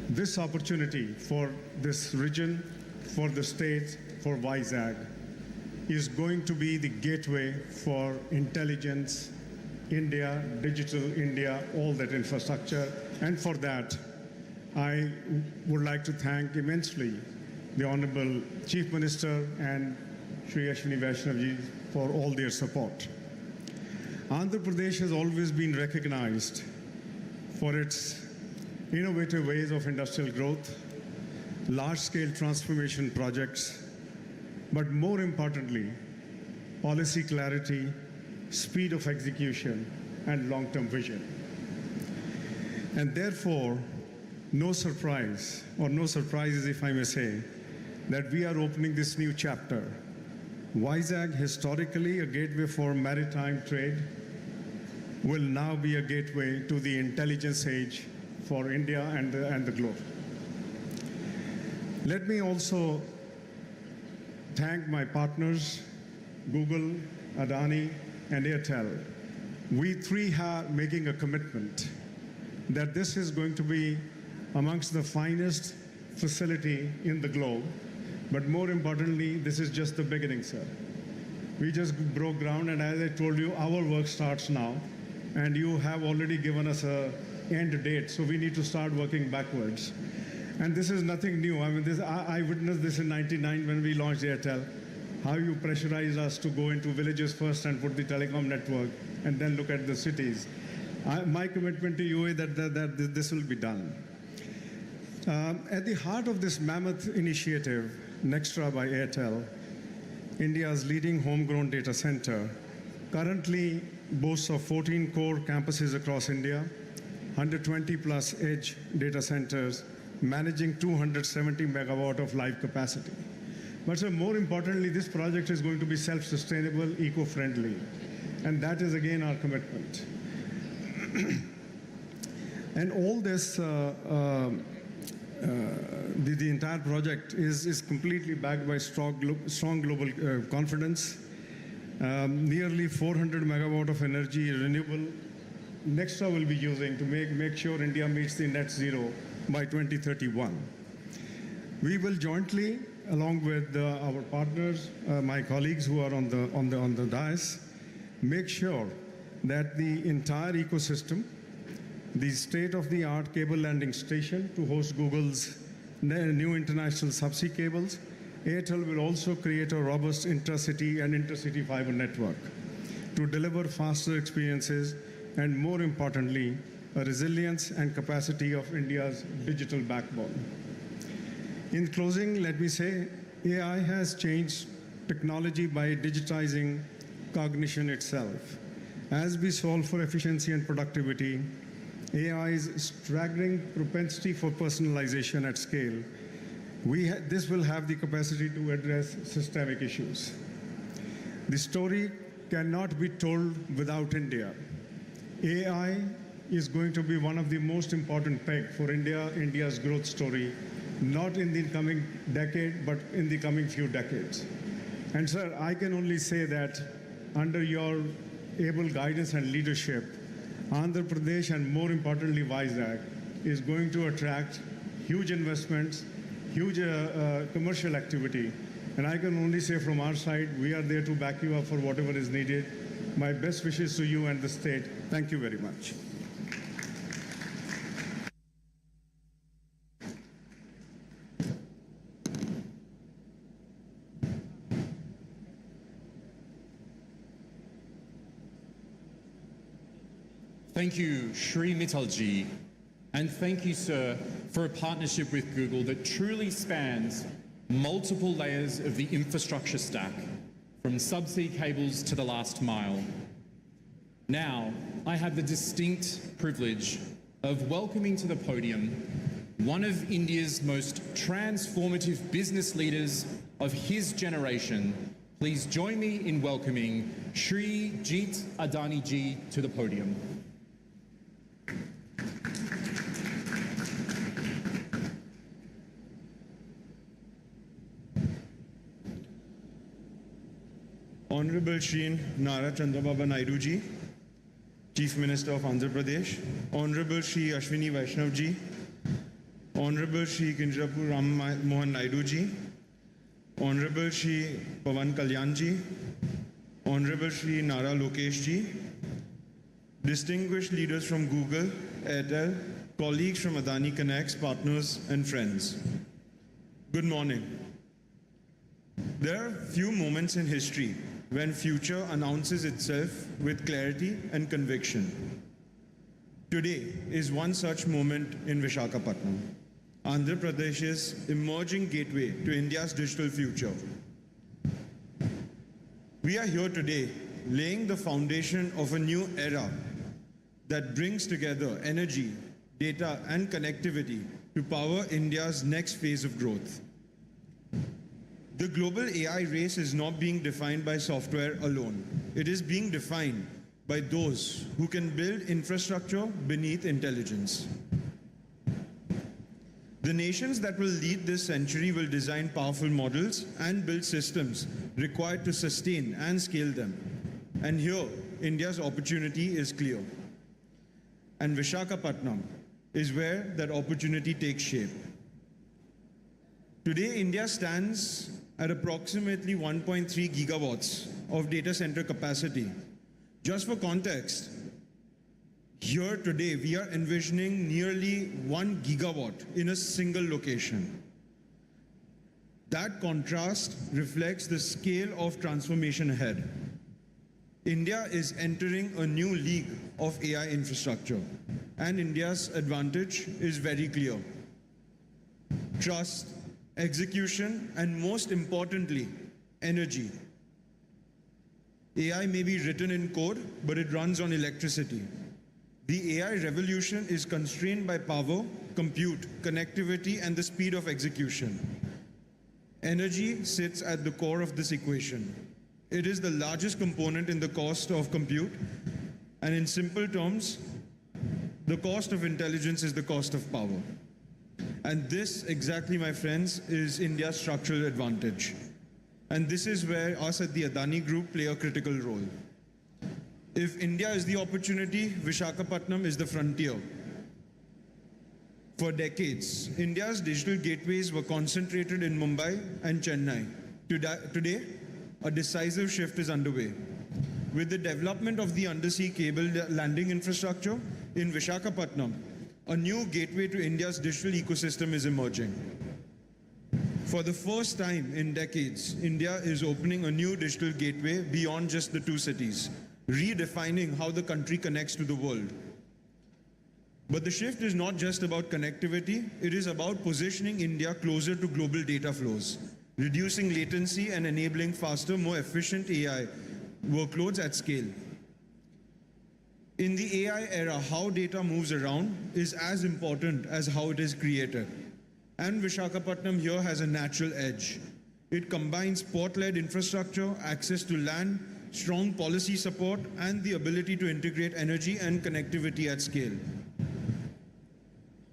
K: This opportunity for this region, for the state, for Vizag, is going to be the gateway for intelligence, India, digital India, all that infrastructure. And for that, I would like to thank immensely the Honorable Chief Minister and Shri Ashwini Vaishnavji for all their support. Andhra Pradesh has always been recognized for its innovative ways of industrial growth, large-scale transformation projects, but more importantly, policy clarity, speed of execution, and long-term vision. And therefore, no surprise, or no surprises if I may say, that we are opening this new chapter. Vizag, historically a gateway for maritime trade, will now be a gateway to the intelligence age for India and the globe. Let me also thank my partners, Google, Adani, and Airtel. We three are making a commitment that this is going to be amongst the finest facility in the globe. But more importantly, this is just the beginning, sir. We just broke ground, and as I told you, our work starts now. And you have already given us an end date, so we need to start working backwards. And this is nothing new. I mean, I witnessed this in '99 when we launched Airtel, how you pressurized us to go into villages first and put the telecom network, and then look at the cities. My commitment to you is that this will be done. At the heart of this mammoth initiative, Nextra by Airtel, India's leading homegrown data center, currently boasts of 14 core campuses across India, 120 plus edge data centers, managing 270 megawatt of live capacity. But sir, more importantly, this project is going to be self-sustainable, eco-friendly, and that is again our commitment. And all this, the entire project is completely backed by strong global confidence. Nearly 400 megawatt of energy renewable Nextra will be using to make sure India meets the net zero by 2031. We will jointly, along with our partners, my colleagues who are on the dais, make sure that the entire ecosystem, the state-of-the-art cable landing station to host Google's new international subsea cables, Airtel will also create a robust intracity and intercity fiber network to deliver faster experiences and, more importantly, a resilience and capacity of India's digital backbone. In closing, let me say, AI has changed technology by digitizing cognition itself. As we solve for efficiency and productivity, AI's staggering propensity for personalization at scale, this will have the capacity to address systemic issues. The story cannot be told without India. AI is going to be one of the most important pegs for India's growth story, not in the coming decade, but in the coming few decades. And sir, I can only say that under your able guidance and leadership, Andhra Pradesh and more importantly Vizag is going to attract huge investments, huge commercial activity. And I can only say from our side, we are there to back you up for whatever is needed. My best wishes to you and the state. Thank you very much.
D: Thank you, Shri Mittalji, and thank you, sir, for a partnership with Google that truly spans multiple layers of the infrastructure stack, from subsea cables to the last mile. Now, I have the distinct privilege of welcoming to the podium one of India's most transformative business leaders of his generation. Please join me in welcoming Shri Jeet Adani ji to the podium.
K: Honorable Shri Nara Chandrababu Naidu ji, Chief Minister of Andhra Pradesh, Honorable Shri Ashwini Vaishnav ji, Honorable Shri Kinjapur Ram Mohan Naidu ji, Honorable Shri Pawan Kalyan ji, Honorable Shri Nara Lokesh ji, distinguished leaders from Google, Airtel, colleagues from Adani Connects, partners and friends. Good morning. There are few moments in history when future announces itself with clarity and conviction. Today is one such moment in Visakhapatnam, Andhra Pradesh's emerging gateway to India's digital future. We are here today laying the foundation of a new era that brings together energy, data and connectivity to power India's next phase of growth. The global AI race is not being defined by software alone. It is being defined by those who can build infrastructure beneath intelligence. The nations that will lead this century will design powerful models and build systems required to sustain and scale them. And here, India's opportunity is clear. And Visakhapatnam is where that opportunity takes shape. Today, India stands at approximately 1.3 gigawatts of data center capacity. Just for context, here today we are envisioning nearly 1 gigawatt in a single location. That contrast reflects the scale of transformation ahead. India is entering a new league of AI infrastructure, and India's advantage is very clear. Trust, execution, and most importantly, energy. AI may be written in code, but it runs on electricity. The AI revolution is constrained by power, compute, connectivity, and the speed of execution. Energy sits at the core of this equation. It is the largest component in the cost of compute, and in simple terms, the cost of intelligence is the cost of power. And this, exactly, my friends, is India's structural advantage. And this is where us at the Adani Group play a critical role. If India is the opportunity, Visakhapatnam is the frontier. For decades, India's digital gateways were concentrated in Mumbai and Chennai. Today, a decisive shift is underway. With the development of the undersea cable landing infrastructure in Visakhapatnam, a new gateway to India's digital ecosystem is emerging. For the first time in decades, India is opening a new digital gateway beyond just the two cities, redefining how the country connects to the world. But the shift is not just about connectivity, it is about positioning India closer to global data flows, reducing latency and enabling faster, more efficient AI workloads at scale. In the AI era, how data moves around is as important as how it is created. And Visakhapatnam here has a natural edge. It combines port-led infrastructure, access to land, strong policy support, and the ability to integrate energy and connectivity at scale.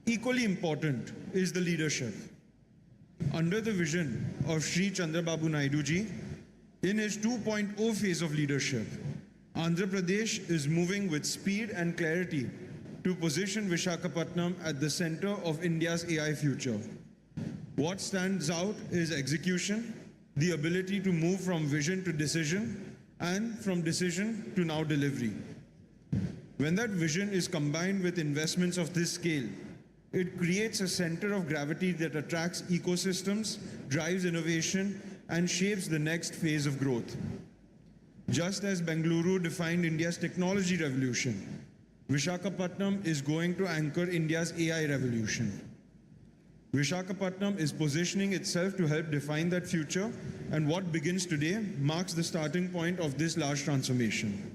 K: Equally important is the leadership. Under the vision of Shri Chandrababu Naidu ji, in his 2.0 phase of leadership, Andhra Pradesh is moving with speed and clarity to position Visakhapatnam at the center of India's AI future. What stands out is execution, the ability to move from vision to decision, and from decision to now delivery. When that vision is combined with investments of this scale, it creates a center of gravity that attracts ecosystems, drives innovation, and shapes the next phase of growth. Just as Bengaluru defined India's technology revolution, Visakhapatnam is going to anchor India's AI revolution.
L: Vishakhapatnam is positioning itself to help define that future, and what begins today marks the starting point of this large transformation.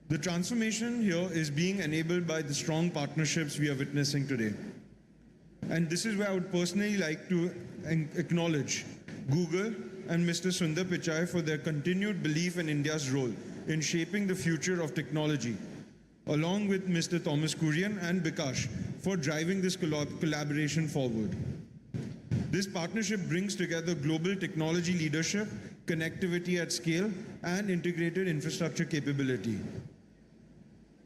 L: The transformation here is being enabled by the strong partnerships we are witnessing today. And this is where I would personally like to acknowledge Google and Mr. Sundar Pichai for their continued belief in India's role in shaping the future of technology, along with Mr. Thomas Kurian and Bikash for driving this collaboration forward. This partnership brings together global technology leadership, connectivity at scale, and integrated infrastructure capability.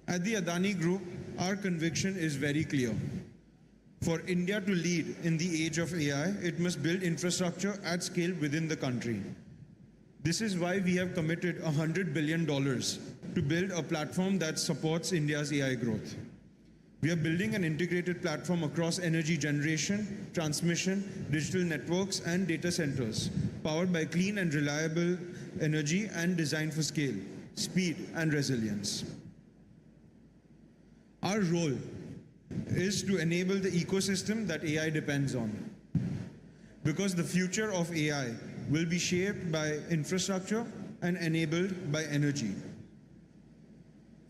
L: At the Adani Group, our conviction is very clear. For India to lead in the age of AI, it must build infrastructure at scale within the country. This is why we have committed $100 billion to build a platform that supports India's AI growth. We are building an integrated platform across energy generation, transmission, digital networks, and data centers, powered by clean and reliable energy and designed for scale, speed, and resilience. Our role is to enable the ecosystem that AI depends on. Because the future of AI will be shaped by infrastructure and enabled by energy.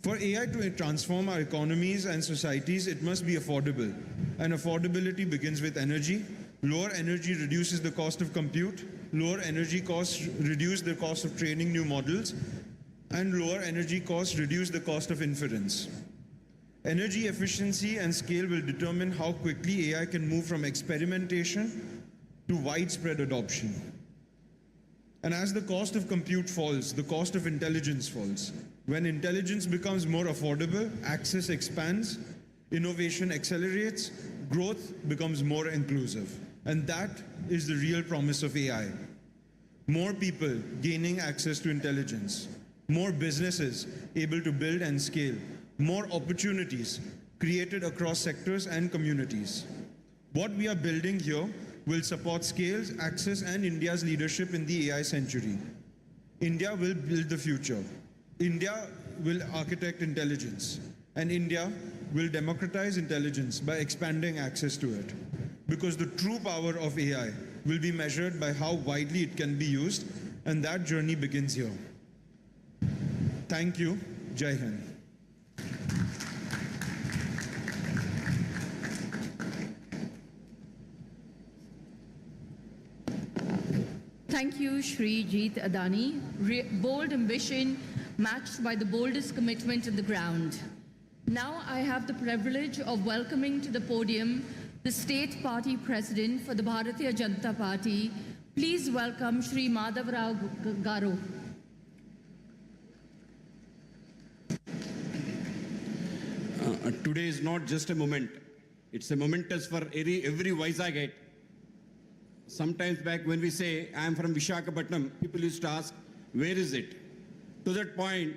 L: For AI to transform our economies and societies, it must be affordable. And affordability begins with energy. Lower energy reduces the cost of compute. Lower energy costs reduce the cost of training new models. And lower energy costs reduce the cost of inference. Energy efficiency and scale will determine how quickly AI can move from experimentation to widespread adoption. And as the cost of compute falls, the cost of intelligence falls. When intelligence becomes more affordable, access expands, innovation accelerates, growth becomes more inclusive. And that is the real promise of AI. More people gaining access to intelligence, more businesses able to build and scale, more opportunities created across sectors and communities. What we are building here will support scales, access, and India's leadership in the AI century. India will build the future. India will architect intelligence. And India will democratize intelligence by expanding access to it. Because the true power of AI will be measured by how widely it can be used, and that journey begins here. Thank you. Jai Hind.
E: Thank you, Shri Jeet Adani. Bold ambition matched by the boldest commitment on the ground. Now I have the privilege of welcoming to the podium the State Party President for the Bharatiya Janata Party. Please welcome Shri Madhav Rao Garu.
M: Today is not just a moment. It's a momentous for every Vizagite. Sometimes back when we say, I am from Vishakhapatnam, people used to ask, where is it? To that point,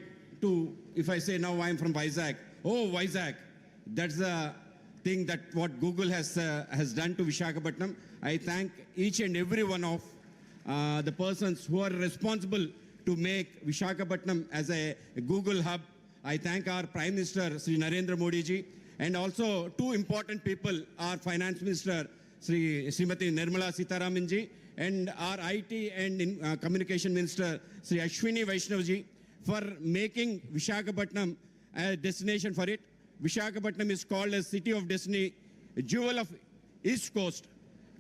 M: if I say now I am from Vizag, oh, Vizag, that's the thing that what Google has done to Vishakhapatnam. I thank each and every one of the persons who are responsible to make Vishakhapatnam as a Google hub. I thank our Prime Minister, Sri Narendra Modi ji, and also two important people, our Finance Minister, Srimati Nirmala Sitharaman ji, and our IT and Communication Minister, Sri Ashwini Vaishnav ji, for making Vishakhapatnam a destination for it. Vishakhapatnam is called as City of Destiny, a jewel of East Coast.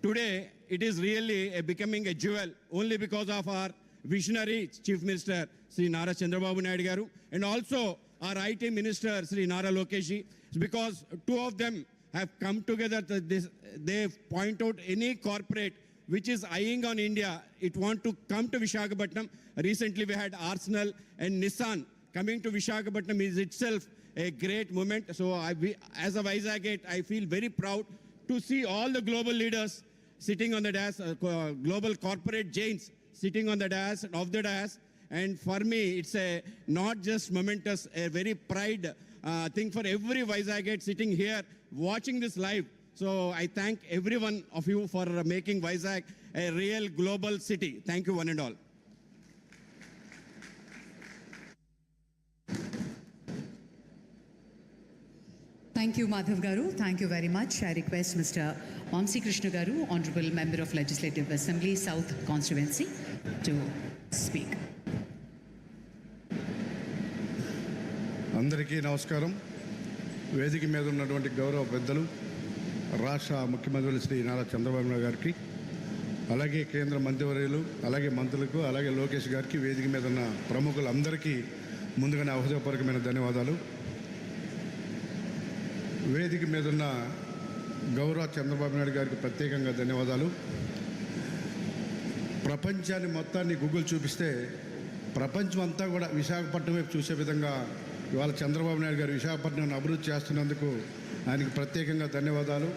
M: Today, it is really becoming a jewel only because of our visionary Chief Minister, Sri Nara Chandrababu Naidu Garu, and also our IT Minister, Sri Nara Lokesh ji, because two of them have come together. They point out any corporate which is eyeing on India, it want to come to Vishakhapatnam. Recently, we had Arsenal and Nissan coming to Vishakhapatnam is itself a great moment. So as a Vizagite, I feel very proud to see all the global leaders sitting on the dais, global corporate giants sitting on the dais, of the dais. And for me, it's not just momentous, a very pride thing for every Vizagite sitting here, watching this live. So I thank every one of you for making Vizag a real global city. Thank you, one and all.
B: Thank you, Madhav Garu. Thank you very much. I request Mr. Vamsi Krishna Garu, Honorable Member of Legislative Assembly, South Constituency, to speak.
K: అందరికీ నమస్కారం. వేదిక మీద ఉన్నటువంటి గౌరవ పెద్దలు, రాష్ట్ర ముఖ్యమంత్రులు శ్రీ నారా చంద్రబాబు నాయుడు గారికి, అలాగే కేంద్ర మంత్రివర్యులు, అలాగే మంత్రులకు, అలాగే లోకేష్ గారికి, వేదిక మీద ఉన్న ప్రముఖులందరికీ ముందుగానే హృదయపూర్వకమైన ధన్యవాదాలు. వేదిక మీద ఉన్న గౌరవ చంద్రబాబు నాయుడు గారికి ప్రత్యేకంగా ధన్యవాదాలు. ప్రపంచాన్ని మొత్తాన్ని గూగుల్ చూపిస్తే ప్రపంచం అంతా కూడా విశాఖపట్నం వైపు చూసే విధంగా ఇవాళ చంద్రబాబు నాయుడు గారు విశాఖపట్నాన్ని అభివృద్ధి చేస్తున్నందుకు ఆయనకి ప్రత్యేకంగా ధన్యవాదాలు.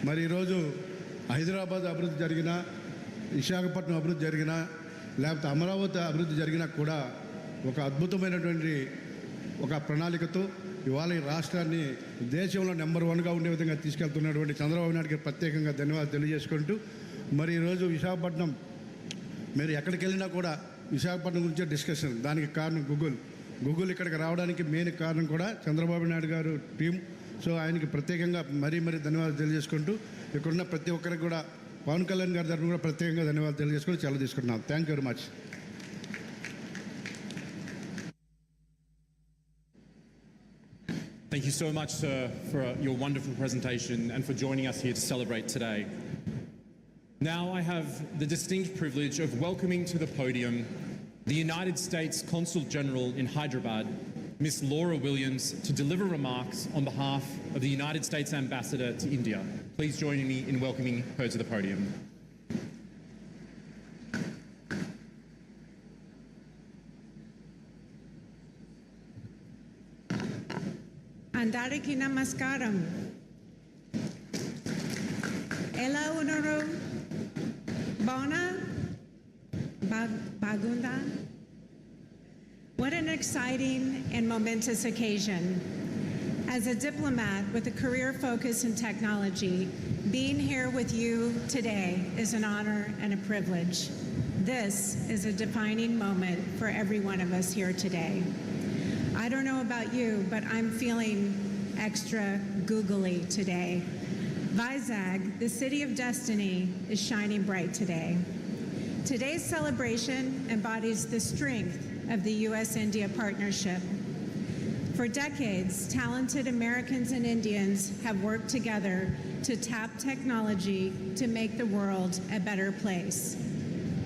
K: మరి ఈరోజు హైదరాబాద్ అభివృద్ధి జరిగినా, విశాఖపట్నం అభివృద్ధి జరిగినా, లేకపోతే అమరావతి అభివృద్ధి జరిగినా కూడా ఒక అద్భుతమైనటువంటి ఒక ప్రణాళికతో ఇవాళ ఈ రాష్ట్రాన్ని దేశంలో నెంబర్ 1గా ఉండే విధంగా తీసుకెళ్తున్నటువంటి చంద్రబాబు నాయుడుకి ప్రత్యేకంగా ధన్యవాదాలు తెలియజేసుకుంటూ, మరి ఈరోజు విశాఖపట్నం మీరు ఎక్కడికి వెళ్ళినా కూడా విశాఖపట్నం గురించే డిస్కషన్. దానికి కారణం గూగుల్ ఇక్కడికి రావడానికి మెయిన్ కారణం కూడా చంద్రబాబు నాయుడు గారు టీం. సో ఆయనకి ప్రత్యేకంగా మరీ ధన్యవాదాలు తెలియజేసుకుంటూ, ఇక్కడున్న ప్రతి ఒక్కరికి కూడా పవన్ కళ్యాణ్ గారి తరఫున కూడా ప్రత్యేకంగా ధన్యవాదాలు తెలియజేసుకుంటూ సెలవు తీసుకుంటున్నాం. Thank you very much.
D: Thank you so much, sir, for your wonderful presentation and for joining us here to celebrate today. Now I have the distinct privilege of welcoming to the podium the United States Consul General in Hyderabad, Miss Laura Williams, to deliver remarks on behalf of the United States Ambassador to India. Please join me in welcoming her to the podium.
N: Andariki namaskaram. Ela unaru bona bagunda. What an exciting and momentous occasion. As a diplomat with a career focus in technology, being here with you today is an honor and a privilege. This is a defining moment for every one of us here today. I don't know about you, but I'm feeling extra googly today. Vizag, the city of destiny, is shining bright today. Today's celebration embodies the strength of the U.S.-India partnership. For decades, talented Americans and Indians have worked together to tap technology to make the world a better place.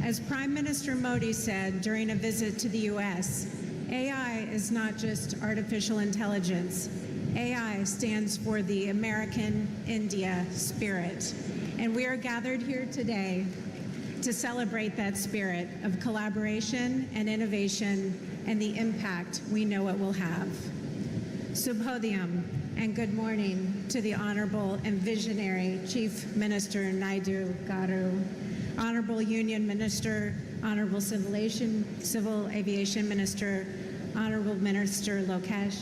N: As Prime Minister Modi said during a visit to the U.S., AI is not just artificial intelligence. AI stands for the American India spirit. And we are gathered here today to celebrate that spirit of collaboration and innovation and the impact we know it will have. Subhodhyam and good morning to the Honorable and Visionary Chief Minister Naidu Garu, Honorable Union Minister, Honorable Civil Aviation Minister, Honorable Minister Lokesh,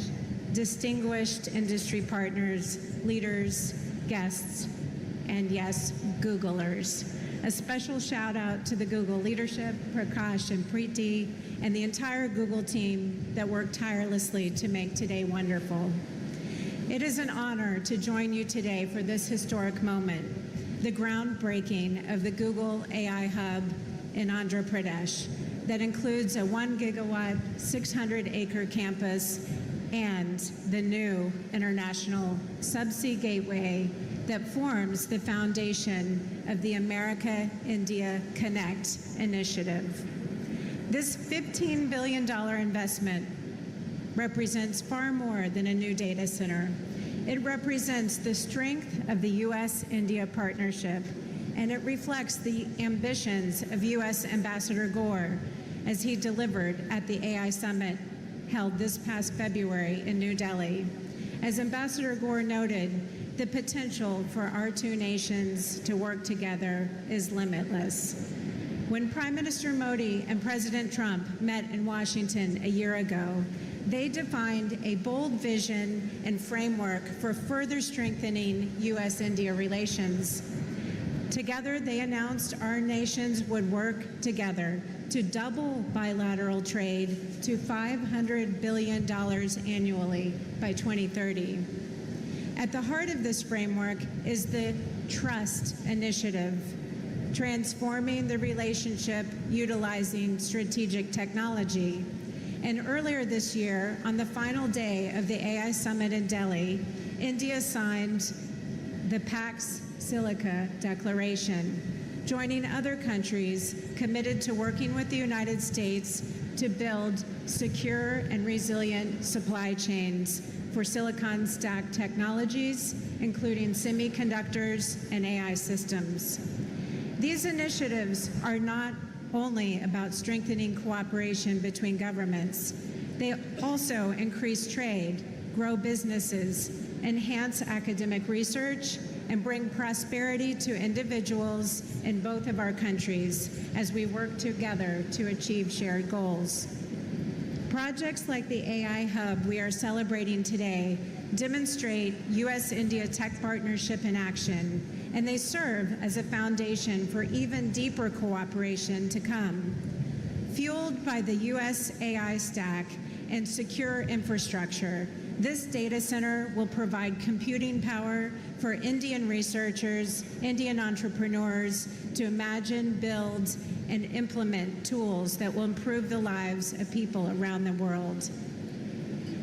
N: distinguished industry partners, leaders, guests, and yes, Googlers. A special shout out to the Google leadership, Prakash and Preeti, and the entire Google team that worked tirelessly to make today wonderful. It is an honor to join you today for this historic moment, the groundbreaking of the Google AI Hub in Andhra Pradesh that includes a 1 gigawatt, 600-acre campus and the new international subsea gateway that forms the foundation of the America-India Connect initiative. This $15 billion investment represents far more than a new data center. It represents the strength of the U.S.-India partnership, and it reflects the ambitions of U.S. Ambassador Gore as he delivered at the AI Summit held this past February in New Delhi. As Ambassador Gore noted, the potential for our two nations to work together is limitless. When Prime Minister Modi and President Trump met in Washington a year ago, they defined a bold vision and framework for further strengthening U.S.-India relations. Together, they announced our nations would work together to double bilateral trade to $500 billion annually by 2030. At the heart of this framework is the Trust Initiative, transforming the relationship utilizing strategic technology. And earlier this year, on the final day of the AI Summit in Delhi, India signed the Pax Silica Declaration, joining other countries committed to working with the United States to build secure and resilient supply chains for silicon stack technologies, including semiconductors and AI systems. These initiatives are not only about strengthening cooperation between governments, they also increase trade, grow businesses, enhance academic research, and bring prosperity to individuals in both of our countries as we work together to achieve shared goals. Projects like the AI Hub we are celebrating today demonstrate U.S.-India tech partnership in action, and they serve as a foundation for even deeper cooperation to come. Fueled by the U.S. AI stack and secure infrastructure, this data center will provide computing power for Indian researchers, Indian entrepreneurs to imagine, build, and implement tools that will improve the lives of people around the world.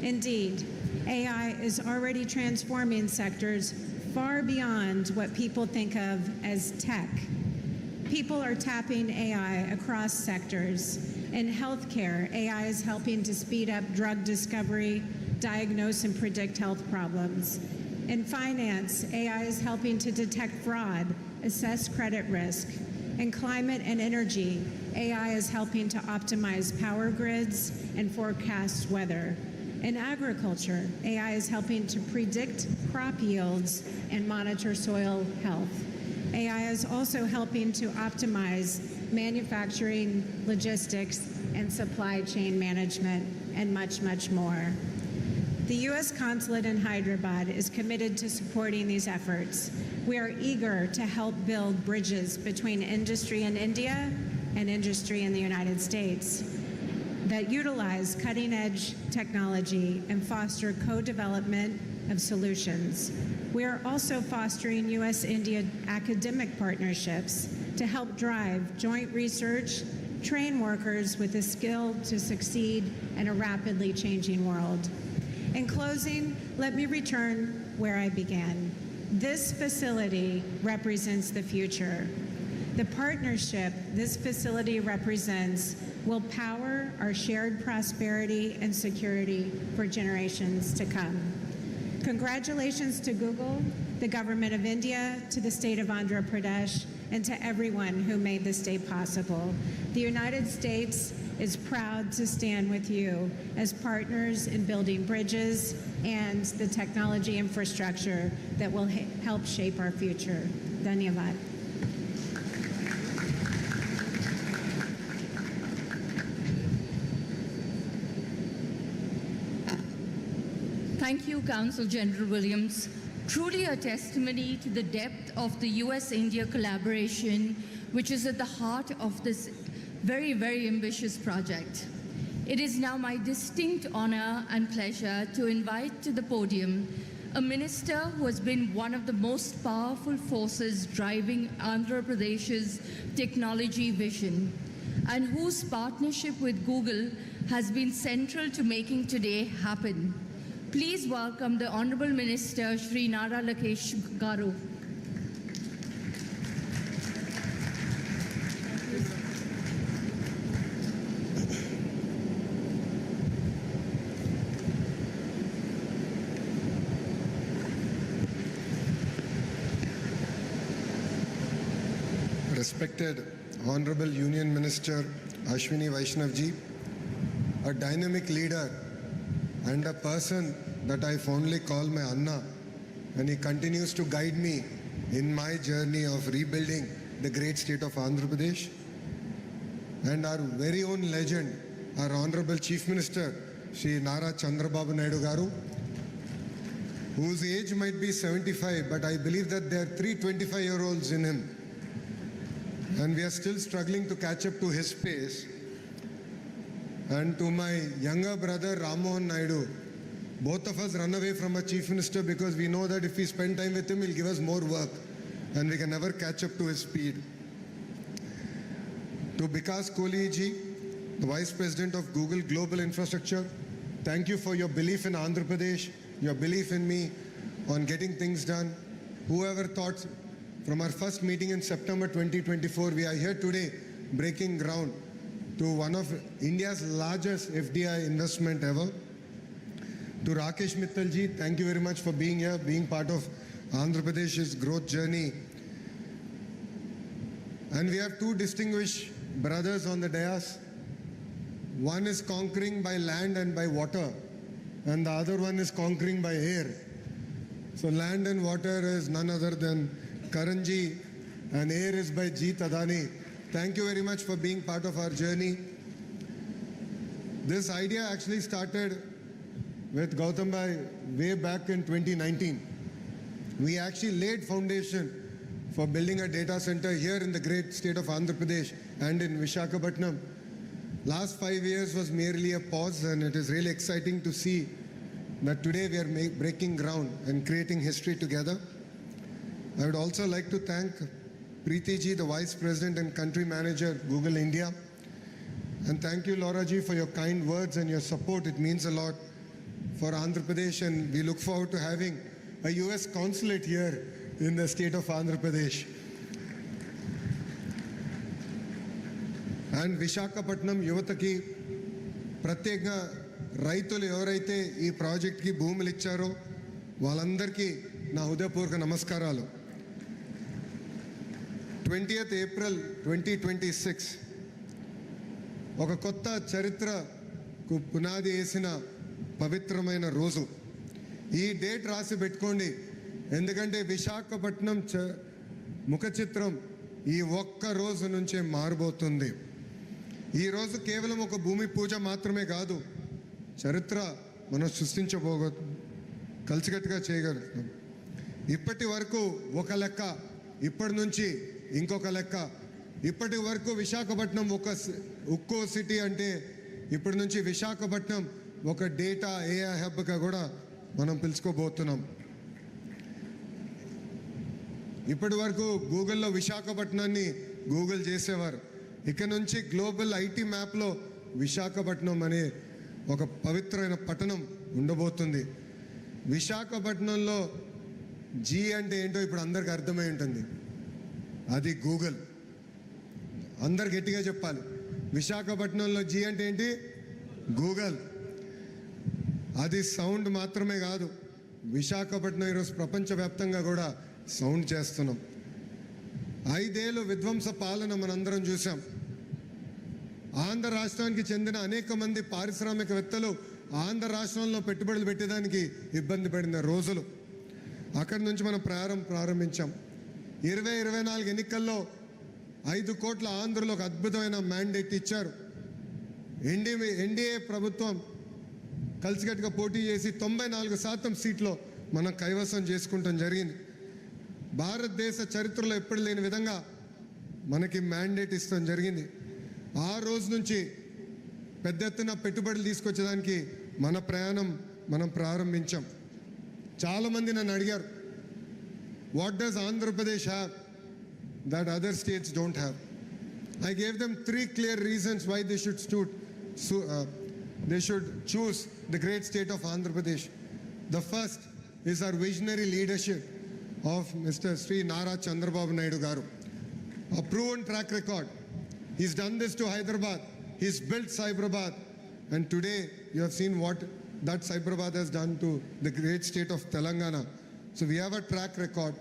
N: Indeed, AI is already transforming sectors far beyond what people think of as tech. People are tapping AI across sectors. In healthcare, AI is helping to speed up drug discovery, diagnose and predict health problems. In finance, AI is helping to detect fraud, assess credit risk. In climate and energy, AI is helping to optimize power grids and forecast weather. In agriculture, AI is helping to predict crop yields and monitor soil health. AI is also helping to optimize manufacturing, logistics, and supply chain management, and much, much more. The U.S. Consulate in Hyderabad is committed to supporting these efforts. We are eager to help build bridges between industry in India and industry in the United States that utilize cutting-edge technology and foster co-development of solutions. We are also fostering U.S.-India academic partnerships to help drive joint research, train workers with the skill to succeed in a rapidly changing world. In closing, let me return where I began. This facility represents the future. The partnership this facility represents will power our shared prosperity and security for generations to come. Congratulations to Google, the Government of India, to the State of Andhra Pradesh, and to everyone who made this day possible. The United States is proud to stand with you as partners in building bridges and the technology infrastructure that will help shape our future. Dhanyavad.
E: Thank you, Counsel General Williams. Truly a testimony to the depth of the US-India collaboration, which is at the heart of this very, very ambitious project. It is now my distinct honor and pleasure to invite to the podium a minister who has been one of the most powerful forces driving Andhra Pradesh's technology vision, and whose partnership with Google has been central to making today happen. Please welcome the Honorable Minister, Shri Nara Lokesh Garu.
O: Respected Honorable Union Minister Ashwini Vaishnav ji, a dynamic leader and a person that I fondly call my Anna, and he continues to guide me in my journey of rebuilding the great state of Andhra Pradesh. And our very own legend, our Honorable Chief Minister, Shri Nara Chandrababu Naidu Garu, whose age might be 75, but I believe that there are 3 25-year-olds in him. And we are still struggling to catch up to his pace. And to my younger brother Ram Mohan Naidu, both of us run away from our chief minister because we know that if we spend time with him, he'll give us more work and we can never catch up to his speed. To Bikas Kohli ji, the Vice President of Google Global Infrastructure, thank you for your belief in Andhra Pradesh, your belief in me on getting things done. Whoever thought from our first meeting in September 2024, we are here today breaking ground to one of India's largest FDI investment ever. To Rakesh Mittal ji, thank you very much for being here, being part of Andhra Pradesh's growth journey. And we have two distinguished brothers on the dais. One is conquering by land and by water, and the other one is conquering by air. So land and water is none other than Karan ji, and air is by Jeet Adani. Thank you very much for being part of our journey. This idea actually started with Gautam Bhai way back in 2019. We actually laid foundation for building a data center here in the great state of Andhra Pradesh and in Visakhapatnam. Last 5 years was merely a pause, and it is really exciting to see that today we are breaking ground and creating history together. I would also like to thank Preeti ji, the Vice President and Country Manager, Google India. And thank you, Laura ji, for your kind words and your support. It means a lot for Andhra Pradesh, and we look forward to having a US consulate here in the state of Andhra Pradesh. And Visakhapatnam యువతకి ప్రత్యేకంగా రైతులు ఎవరైతే ఈ ప్రాజెక్ట్కి భూములు ఇచ్చారో వాళ్ళందరికీ నా హృదయపూర్వక నమస్కారాలు. 20th April 2026 ఒక కొత్త చరిత్రకు పునాది వేసిన పవిత్రమైన రోజు. ఈ డేట్ రాసి పెట్టుకోండి, ఎందుకంటే విశాఖపట్నం ముఖ చిత్రం ఈ ఒక్క రోజు నుంచే మారబోతుంది. ఈ రోజు కేవలం ఒక భూమి పూజ మాత్రమే కాదు, చరిత్ర మనం సృష్టించబోగ కలిసికట్టుగా చేయగలుగుతాం. ఇప్పటి వరకు ఒక లెక్క, ఇప్పటి నుంచి ఇంకొక లెక్క. ఇప్పటి వరకు విశాఖపట్నం ఒక ఉక్కో సిటీ అంటే ఇప్పటి నుంచి విశాఖపట్నం ఒక డేటా ఏఐ హబ్గా కూడా మనం పిలుచుకోబోతున్నాం. ఇప్పటి వరకు గూగుల్లో విశాఖపట్నాన్ని గూగుల్ చేసేవారు. ఇక నుంచి గ్లోబల్ ఐటీ మ్యాప్లో విశాఖపట్నం అనే ఒక పవిత్రమైన పట్టణం ఉండబోతుంది. విశాఖపట్నంలో జీ అంటే ఏంటో ఇప్పుడు అందరికి అర్థమై ఉంటుంది, అది గూగుల్. అందరు గట్టిగా చెప్పాలి, విశాఖపట్నంలో జీ అంటే ఏంటి? గూగుల్. అది సౌండ్ మాత్రమే కాదు, విశాఖపట్నం ఈరోజు ప్రపంచవ్యాప్తంగా కూడా సౌండ్ చేస్తున్నాం. 5 ఏళ్ళు విధ్వంస పాలన మనందరం చూసాం. ఆంధ్ర రాష్ట్రానికి చెందిన అనేక మంది పారిశ్రామికవేత్తలు ఆంధ్ర రాష్ట్రంలో పెట్టుబడులు పెట్టేదానికి ఇబ్బంది పడిన రోజులు. అక్కడి నుంచి మనం ప్రారంభించాం. 2024 ఎన్నికల్లో 5 కోట్ల ఆంధ్రలో ఒక అద్భుతమైన మ్యాండేట్ ఇచ్చారు. ఎన్డీఏ ప్రభుత్వం కలిసికట్టుగా పోటీ చేసి 94% సీట్లో మనం కైవసం చేసుకుంటాం జరిగింది. భారతదేశ చరిత్రలో ఎప్పుడు లేని విధంగా మనకి మ్యాండేట్ ఇస్తాం జరిగింది. ఆ రోజు నుంచి పెద్ద ఎత్తున పెట్టుబడులు తీసుకొచ్చేదానికి మన ప్రయాణం మనం ప్రారంభించాం. చాలామంది నన్ను అడిగారు, what does Andhra Pradesh have that other states don't have? I gave them 3 clear reasons why they should choose the great state of Andhra Pradesh. The first is our visionary leadership of Mr. Sri Nara Chandrababu Naidu Garu. A proven track record. He's done this to Hyderabad. He's built Cyberabad. And today you have seen what that Cyberabad has done to the great state of Telangana. So we have a track record.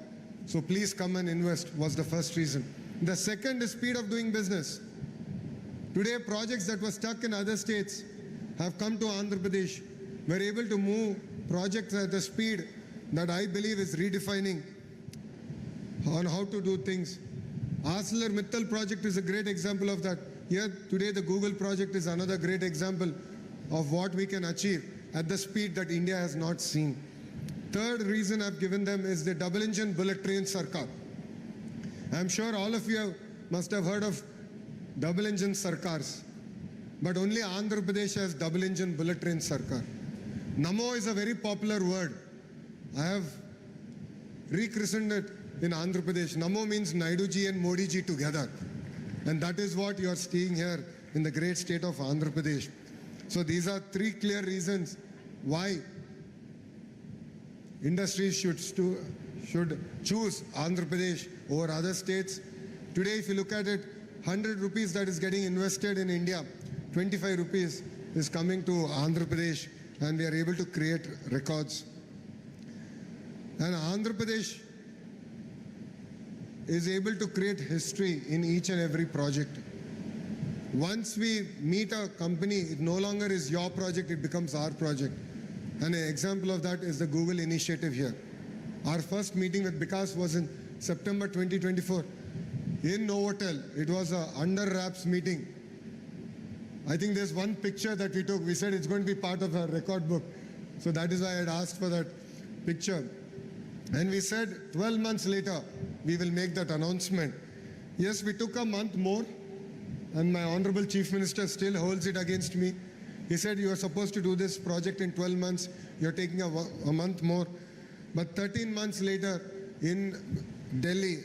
O: So please come and invest was the first reason. The second is speed of doing business. Today projects that were stuck in other states have come to Andhra Pradesh. We're able to move projects at a speed that I believe is redefining on how to do things. ArcelorMittal project is a great example of that. Here today the Google project is another great example of what we can achieve at the speed that India has not seen. Third reason I've given them is the double engine bullet train Sarkar. I'm sure all of you must have heard of double engine Sarkars, but only Andhra Pradesh has double engine bullet train Sarkar. Namo is a very popular word. I have rechristened it in Andhra Pradesh. Namo means Naidu ji and Modi ji together. And that is what you are seeing here in the great state of Andhra Pradesh. So these are three clear reasons why industries should choose Andhra Pradesh over other states. Today, if you look at it, 100 rupees that is getting invested in India, 25 rupees is coming to Andhra Pradesh, and we are able to create records. And Andhra Pradesh is able to create history in each and every project. Once we meet a company, it no longer is your project, it becomes our project. And an example of that is the Google initiative here. Our first meeting with Vikas was in September 2024 in Novotel. It was a under wraps meeting. I think there's one picture that we took. We said it's going to be part of our record book. So that is why I had asked for that picture. And we said 12 months later, we will make that announcement. Yes, we took a month more, and my Honorable Chief Minister still holds it against me. He said, you are supposed to do this project in 12 months. You're taking a month more. But 13 months later, in Delhi,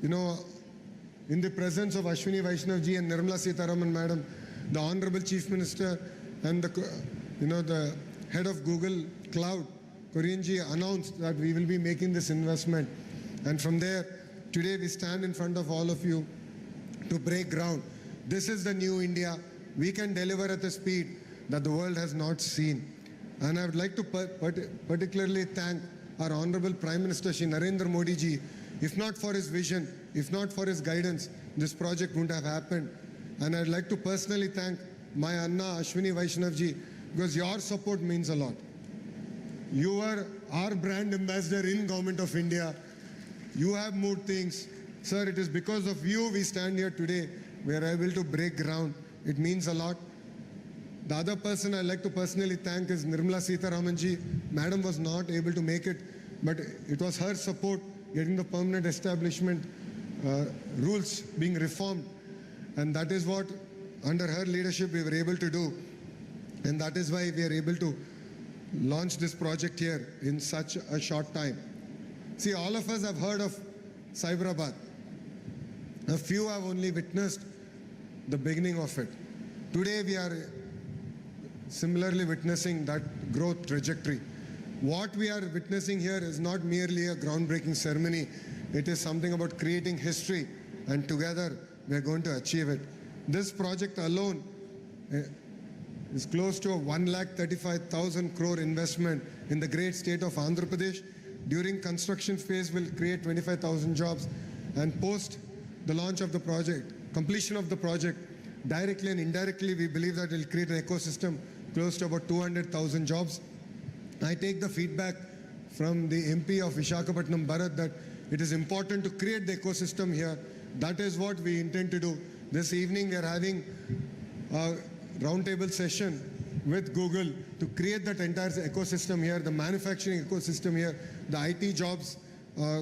O: in the presence of Ashwini Vaishnav ji and Nirmala Sitharaman Madam, the Honorable Chief Minister and the head of Google Cloud, Korean ji, announced that we will be making this investment. And from there, today we stand in front of all of you to break ground. This is the new India. We can deliver at a speed that the world has not seen. And I would like to particularly thank our Honorable Prime Minister Shri Narendra Modi ji. If not for his vision, if not for his guidance, this project wouldn't have happened. And I'd like to personally thank my Anna Ashwini Vaishnav ji, because your support means a lot. You are our brand ambassador in Government of India. You have moved things. Sir, it is because of you we stand here today. We are able to break ground. It means a lot. The other person I'd like to personally thank is Nirmala Sitharaman ji. Madam was not able to make it, but it was her support getting the permanent establishment rules being reformed. And that is what, under her leadership, we were able to do. And that is why we are able to launch this project here in such a short time. See, all of us have heard of Cyberabad. A few have only witnessed the beginning of it. Today we are similarly witnessing that growth trajectory. What we are witnessing here is not merely a groundbreaking ceremony. It is something about creating history, and together we are going to achieve it. This project alone is close to a 1,35,000 crore investment in the great state of Andhra Pradesh. During construction phase will create 25,000 jobs, and post the launch of the project, completion of the project, directly and indirectly we believe that it will create an ecosystem close to about 200,000 jobs. I take the feedback from the MP of Visakhapatnam, Bharat, that it is important to create the ecosystem here. That is what we intend to do. This evening we are having a roundtable session with Google to create that entire ecosystem here, the manufacturing ecosystem here, the IT jobs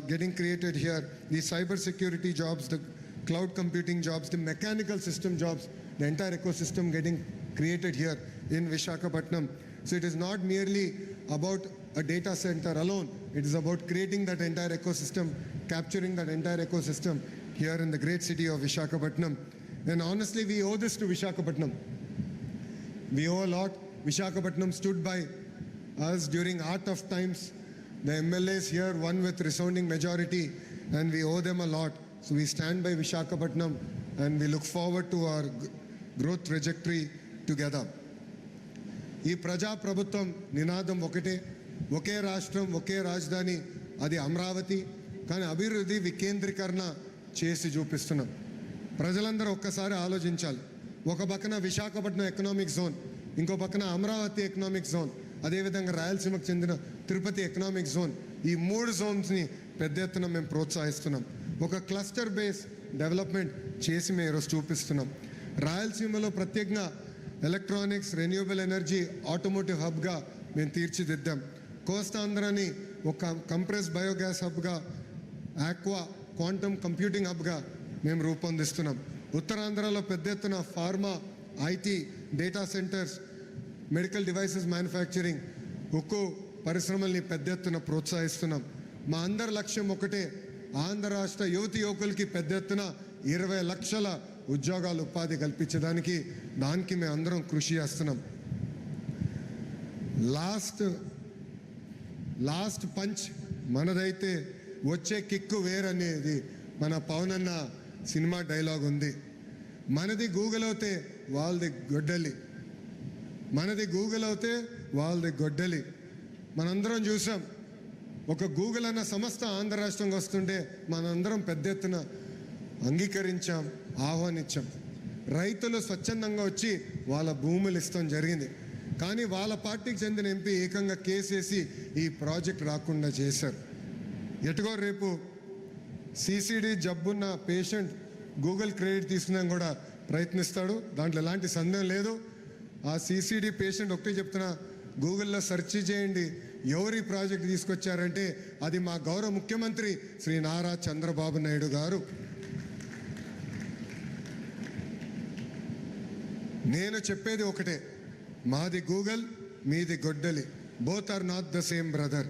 O: getting created here, the cyber security jobs, the cloud computing jobs, the mechanical system jobs, the entire ecosystem getting created here in Visakhapatnam. So it is not merely about a data center alone. It is about creating that entire ecosystem, capturing that entire ecosystem here in the great city of Visakhapatnam. And honestly, we owe this to Visakhapatnam. We owe a lot. Visakhapatnam stood by us during our tough times. The MLAs here won with resounding majority, and we owe them a lot. So we stand by Visakhapatnam, and we look forward to our growth trajectory together. ఈ ప్రజా ప్రభుత్వం నినాదం ఒకటే, ఒకే రాష్ట్రం ఒకే రాజధాని, అది అమరావతి. కానీ అభివృద్ధి వికేంద్రీకరణ చేసి చూపిస్తున్నాం. ప్రజలందరూ ఒక్కసారి ఆలోచించాలి. ఒక పక్కన విశాఖపట్నం ఎకనామిక్ జోన్, ఇంకో పక్కన అమరావతి ఎకనామిక్ జోన్, అదేవిధంగా రాయలసీమకు చెందిన తిరుపతి ఎకనామిక్ జోన్. ఈ 3 జోన్స్ని పెద్ద ఎత్తున మేము ప్రోత్సహిస్తున్నాం. ఒక క్లస్టర్ బేస్ డెవలప్మెంట్ చేసి మేము ఈరోజు చూపిస్తున్నాం. రాయలసీమలో ప్రత్యేకంగా ఎలక్ట్రానిక్స్, రెన్యూవబుల్ ఎనర్జీ, ఆటోమోటివ్ హబ్గా మేము తీర్చిదిద్దాం. కోస్తాంధ్రని ఒక కంప్రెస్ బయోగ్యాస్ హబ్గా, ఆక్వా క్వాంటమ్ కంప్యూటింగ్ హబ్గా మేము రూపొందిస్తున్నాం. ఉత్తరాంధ్రలో పెద్ద ఎత్తున pharma, IT, data centres, medical devices manufacturing, ఉక్కు పరిశ్రమల్ని పెద్ద ఎత్తున ప్రోత్సహిస్తున్నాం. మా అందరి లక్ష్యం ఒకటే, ఆంధ్ర రాష్ట్ర యువతి యువకులకి పెద్ద ఎత్తున 20 లక్షల ఉద్యోగాలు ఉపాధి కల్పించడానికి దానికి మేము అందరం కృషి చేస్తున్నాం. లాస్ట్ పంచ్ మనదైతే వచ్చే కిక్కు వేరనేది మన పవన్ అన్న సినిమా డైలాగ్ ఉంది. మనది గూగుల్ అవుతే వాళ్ళది గొడ్డలి, మనది గూగుల్ అవుతే వాళ్ళది గొడ్డలి. మనందరం చూసాం, ఒక గూగుల్ అన్న సంస్థ ఆంధ్ర రాష్ట్రంకి వస్తుంటే మనందరం పెద్ద ఎత్తున అంగీకరించాం, ఆహ్వానించాం. రైతులు స్వచ్ఛందంగా వచ్చి వాళ్ళ భూములు ఇస్తాం జరిగింది. కానీ వాళ్ళ పార్టీకి చెందిన ఎంపీ ఏకంగా కేసేసి ఈ ప్రాజెక్ట్ రాకుండా చేశారు. ఎటుగో రేపు సిసిడి జబ్బున్న పేషెంట్ గూగుల్ క్రెడిట్ తీసుకున్నా కూడా ప్రయత్నిస్తాడు, దాంట్లో ఎలాంటి సందేహం లేదు. ఆ సిసిడి పేషెంట్ ఒకటే చెప్తున్నా, గూగుల్లో సెర్చ్ చేయండి ఎవరి ప్రాజెక్ట్ తీసుకొచ్చారంటే అది మా గౌరవ ముఖ్యమంత్రి శ్రీ నారా చంద్రబాబు నాయుడు గారు. నేను చెప్పేది ఒకటే, మాది గూగుల్, మీది గొడ్డలి. Both are not the same brother.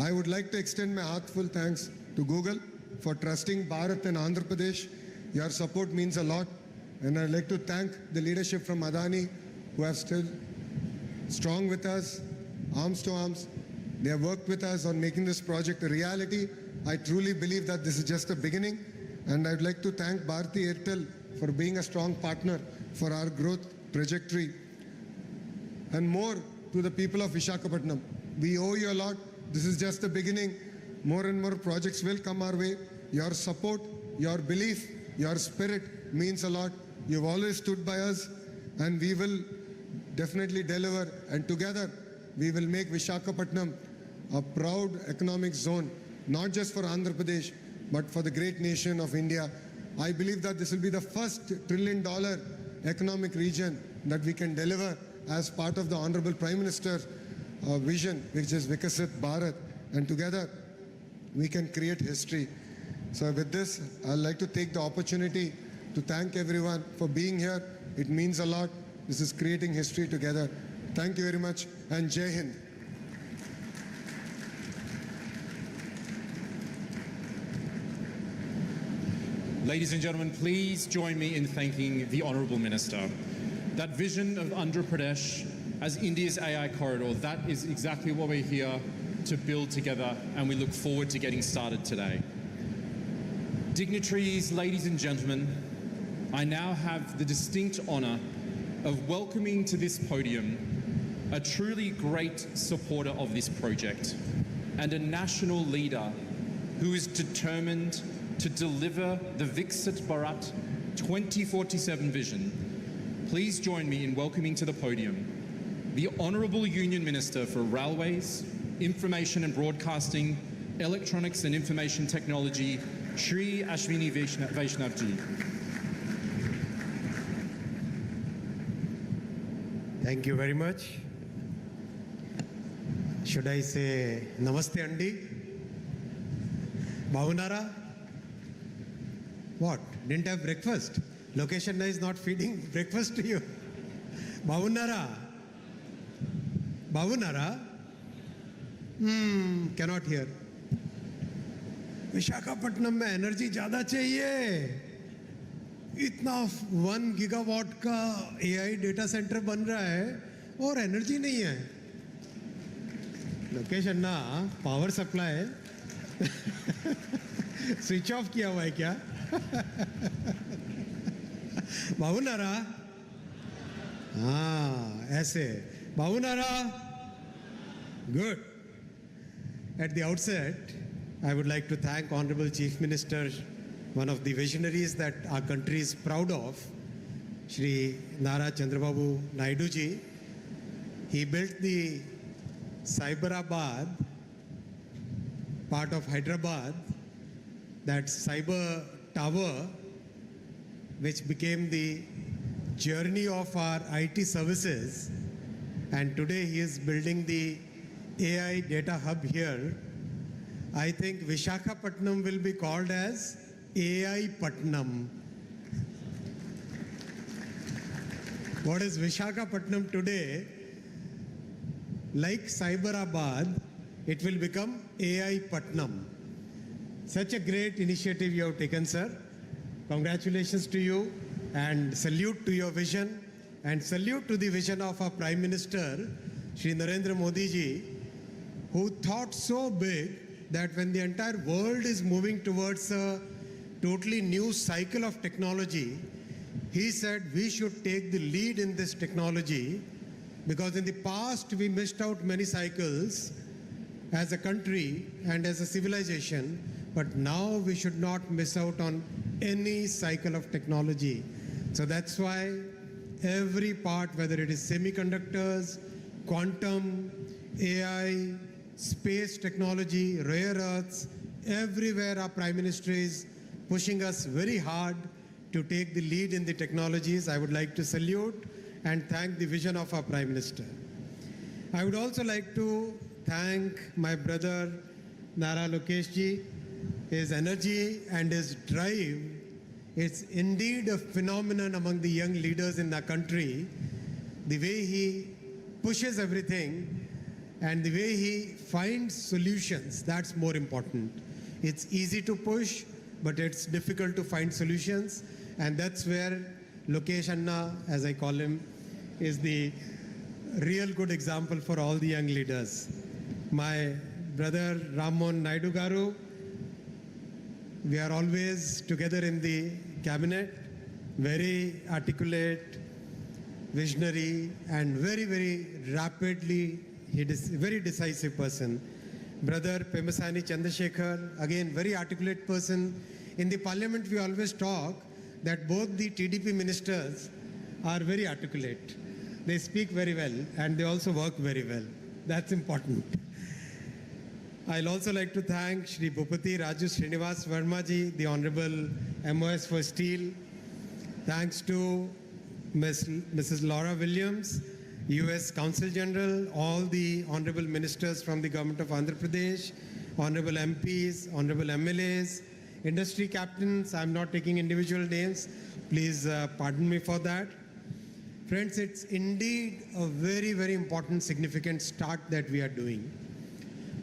O: I would like to extend my heartfelt thanks to Google for trusting Bharat and Andhra Pradesh. Your support means a lot, and I'd like to thank the leadership from Adani who have still strong with us, arms to arms. They have worked with us on making this project a reality. I truly believe that this is just the beginning, and I'd like to thank Bharti Airtel for being a strong partner for our growth trajectory. And more to the people of Visakhapatnam, we owe you a lot. This is just the beginning. More and more projects will come our way. Your support, your belief, your spirit means a lot. You've always stood by us, and we will definitely deliver. And together, we will make Visakhapatnam a proud economic zone, not just for Andhra Pradesh, but for the great nation of India. I believe that this will be the first $1 trillion economic region that we can deliver as part of the Honorable Prime Minister's vision, which is Vikasit Bharat, and together we can create history. So with this, I'd like to take the opportunity to thank everyone for being here. It means a lot. This is creating history together. Thank you very much, and Jai Hind.
D: Ladies and gentlemen, please join me in thanking the Honourable Minister. That vision of Andhra Pradesh as India's AI corridor, that is exactly what we're here to build together, and we look forward to getting started today. Dignitaries, ladies and gentlemen, I now have the distinct honour of welcoming to this podium a truly great supporter of this project and a national leader who is determined to deliver the Viksit Bharat 2047 vision. Please join me in welcoming to the podium the Honourable Union Minister for Railways, Information and Broadcasting, Electronics and Information Technology, Shri Ashwini Vaishnav Ji.
P: Thank you very much. Should I say Namaste Andi? Bhavunara? What? Didn't have breakfast? Location is not feeding breakfast to you. Bhavunara? Bhavunara? Cannot hear. Visakhapatnam में energy ज़्यादा चाहिए. इतना 1 gigawatt का AI data centre बन रहा है और energy नहीं है. लोकेशन ना पावर सप्लाई स्विच ऑफ किया हुआ है क्या? बाबूनारा? हाँ ऐसे. बाबूनारा? Good. At the outset, I would like to thank Honorable Chief Minister, one of the visionaries that our country is proud of, Shri Nara Chandrababu Naidu ji. He built the Cyberabad, part of Hyderabad, that cyber tower, which became the journey of our IT services. And today he is building the AI data hub here. I think Visakhapatnam will be called as AI Patnam. what is Vishakhapatnam today, like Cyberabad, it will become AI Patnam. Such a great initiative you have taken, sir. Congratulations to you and salute to your vision and salute to the vision of our Prime Minister, Shri Narendra Modi ji, who thought so big that when the entire world is moving towards a totally new cycle of technology, he said we should take the lead in this technology, because in the past we missed out many cycles as a country and as a civilization, but now we should not miss out on any cycle of technology. So that's why every part, whether it is semiconductors, quantum, AI, space technology, rare earths, everywhere our Prime Minister is pushing us very hard to take the lead in the technologies. I would like to salute and thank the vision of our Prime Minister. I would also like to thank my brother Nara Lokesh ji. His energy and his drive is indeed a phenomenon among the young leaders in the country. The way he pushes everything and the way he finds solutions, that's more important. It's easy to push, but it's difficult to find solutions, and that's where Lokesh Anna, as I call him, is the real good example for all the young leaders. My brother Rammohan Naidu Garu, we are always together in the cabinet, very articulate, visionary, and very, very rapidly, he is a very decisive person. Brother Pemasani Chandrasekhar, again, very articulate person. In the parliament, we always talk that both the TDP ministers are very articulate. They speak very well, and they also work very well. That's important. I'll also like to thank Shri Bhupati Raju Srinivas Verma ji, the Honorable MOS for Steel. Thanks to Mrs. Laura Williams, US Consul General, all the Honorable Ministers from the Government of Andhra Pradesh, Honorable MPs, Honorable MLAs, industry captains. I'm not taking individual names. Please pardon me for that. Friends, it's indeed a very, very important, significant start that we are doing.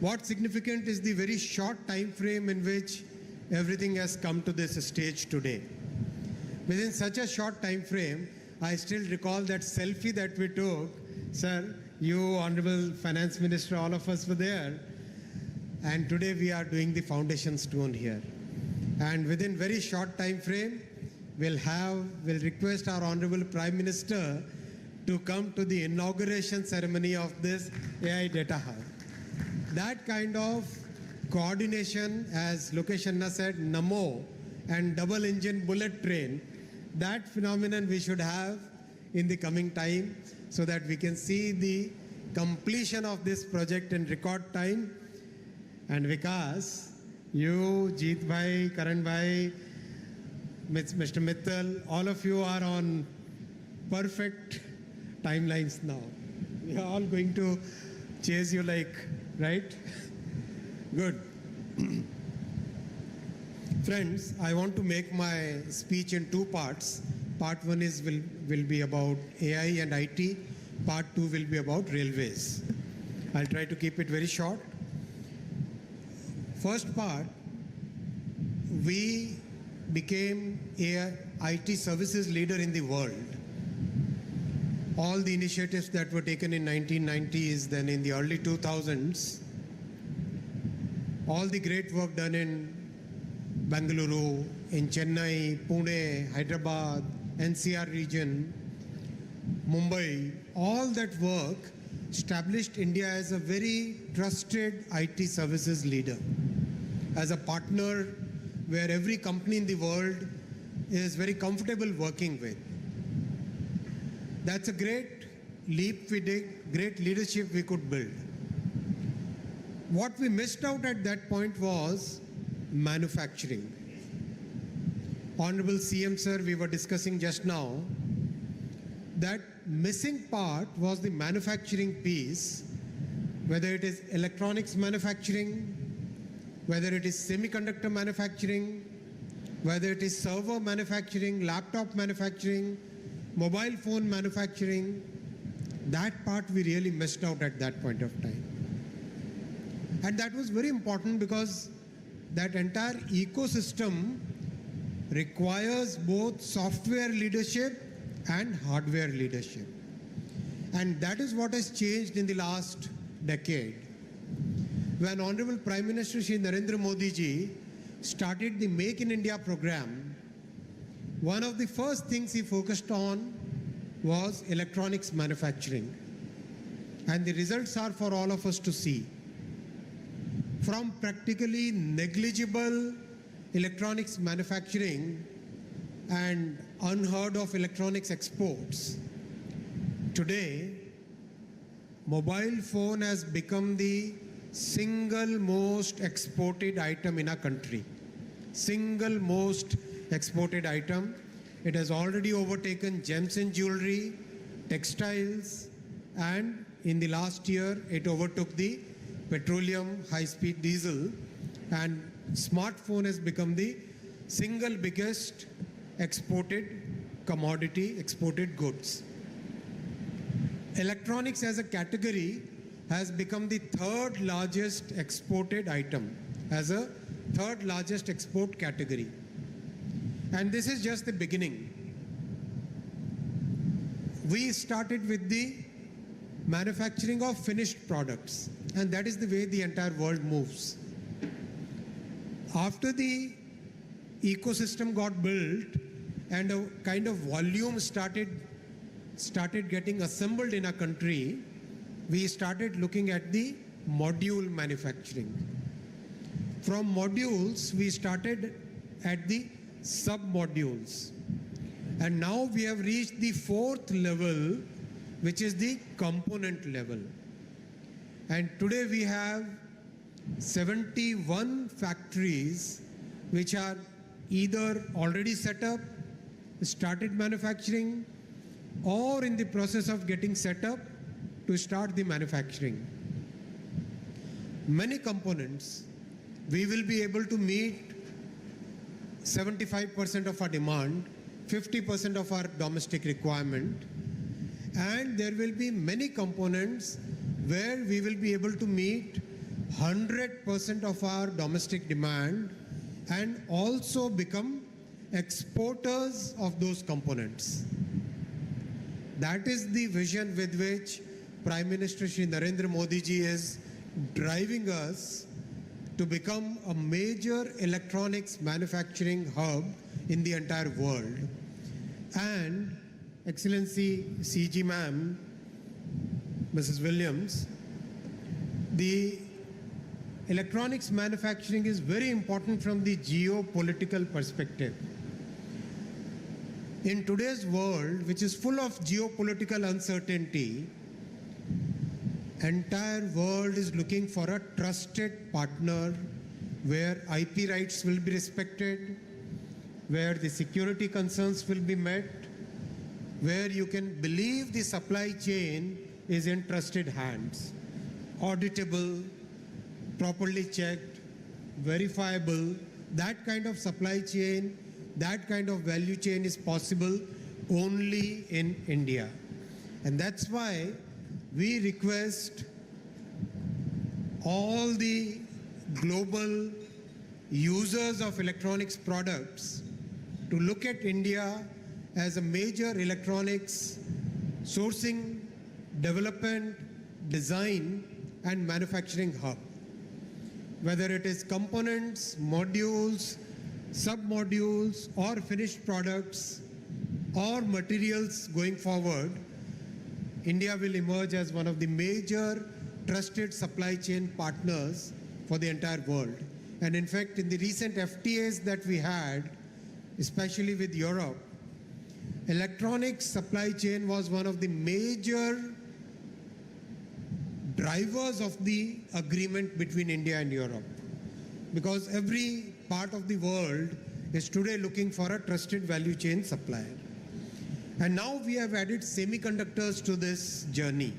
P: What's significant is the very short time frame in which everything has come to this stage today. Within such a short time frame, I still recall that selfie that we took. Sir, you, Honorable Finance Minister, all of us were there. And today we are doing the foundation stone here. And within very short time frame, we'll request our Honorable Prime Minister to come to the inauguration ceremony of this AI Data Hub. That kind of coordination, as Lokesh Anna said, Namo and double engine bullet train, that phenomenon we should have in the coming time so that we can see the completion of this project in record time. And Vikas, you, Jeet Bhai, Karan Bhai, Mr. Mittal, all of you are on perfect timelines now. We are all going to chase you like, right? Good. Friends, I want to make my speech in two parts. Part one will be about AI and IT. Part two will be about railways. I'll try to keep it very short. First part, we became IT services leader in the world. All the initiatives that were taken in 1990s, then in the early 2000s, all the great work done in Bengaluru, in Chennai, Pune, Hyderabad, NCR region, Mumbai, all that work established India as a very trusted IT services leader, as a partner where every company in the world is very comfortable working with. That's a great leap we did, great leadership we could build. What we missed out at that point was manufacturing. Honorable CM sir, we were discussing just now, that missing part was the manufacturing piece, whether it is electronics manufacturing, whether it is semiconductor manufacturing, whether it is server manufacturing, laptop manufacturing, mobile phone manufacturing, that part we really missed out at that point of time. And that was very important because that entire ecosystem requires both software leadership and hardware leadership. And that is what has changed in the last decade. When Honorable Prime Minister Shri Narendra Modi ji started the Make in India program, one of the first things he focused on was electronics manufacturing. And the results are for all of us to see. From practically negligible electronics manufacturing and unheard of electronics exports, today, mobile phone has become the single most exported item in our country. Single most exported item. It has already overtaken gems and jewelry, textiles, and in the last year, it overtook the petroleum high-speed diesel, and smartphone has become the single biggest exported commodity, exported goods. Electronics as a category has become the third largest exported item, as a third largest export category. And this is just the beginning. We started with the manufacturing of finished products, and that is the way the entire world moves. After the ecosystem got built and a kind of volume started getting assembled in our country, we started looking at the module manufacturing. From modules, we started at the sub-modules. And now we have reached the fourth level, which is the component level. And today we have 71 factories which are either already set up, started manufacturing, or in the process of getting set up to start the manufacturing. Many components, we will be able to meet 75% of our demand, 50% of our domestic requirement, and there will be many components where we will be able to meet 100% of our domestic demand and also become exporters of those components. That is the vision with which Prime Minister Shri Narendra Modi ji is driving us to become a major electronics manufacturing hub in the entire world. And Excellency CG Ma'am, Mrs. Williams, the electronics manufacturing is very important from the geopolitical perspective. In today's world, which is full of geopolitical uncertainty, entire world is looking for a trusted partner where IP rights will be respected, where the security concerns will be met, where you can believe the supply chain is in trusted hands, auditable, properly checked, verifiable. That kind of supply chain, that kind of value chain is possible only in India. And that's why we request all the global users of electronics products to look at India as a major electronics sourcing, development, design, and manufacturing hub. Whether it is components, modules, sub-modules, or finished products, or materials going forward, India will emerge as one of the major trusted supply chain partners for the entire world. And in fact, in the recent FTAs that we had, especially with Europe, electronics supply chain was one of the major drivers of the agreement between India and Europe. Because every part of the world is today looking for a trusted value chain supplier. And now we have added semiconductors to this journey.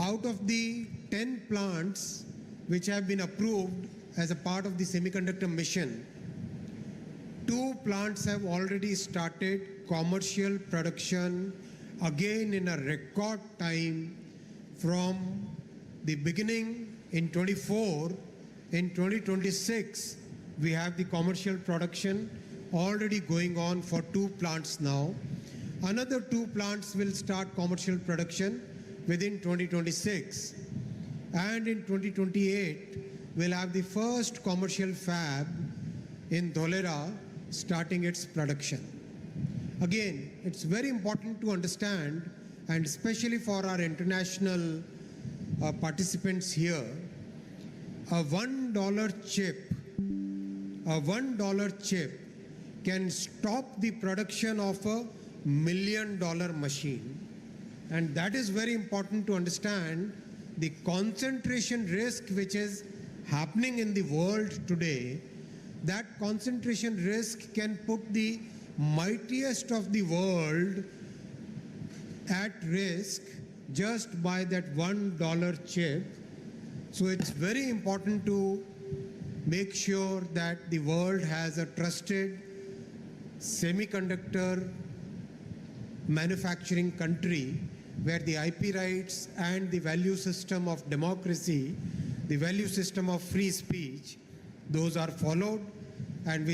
P: Out of the 10 plants which have been approved as a part of the semiconductor mission, 2 plants have already started commercial production again in a record time from the beginning in 24. In 2026, we have the commercial production already going on for 2 plants now. Another 2 plants will start commercial production within 2026. And in 2028, we'll have the first commercial fab in Dholera starting its production. Again, it's very important to understand, and especially for our international participants here, a $1 chip can stop the production of a $1 million machine. And that is very important to understand the concentration risk which is happening in the world today. That concentration risk can put the mightiest of the world at risk just by that $1 chip. So it's very important to make sure that the world has a trusted semiconductor manufacturing country where the IP rights and the value system of democracy, the value system of free speech, those are followed, and which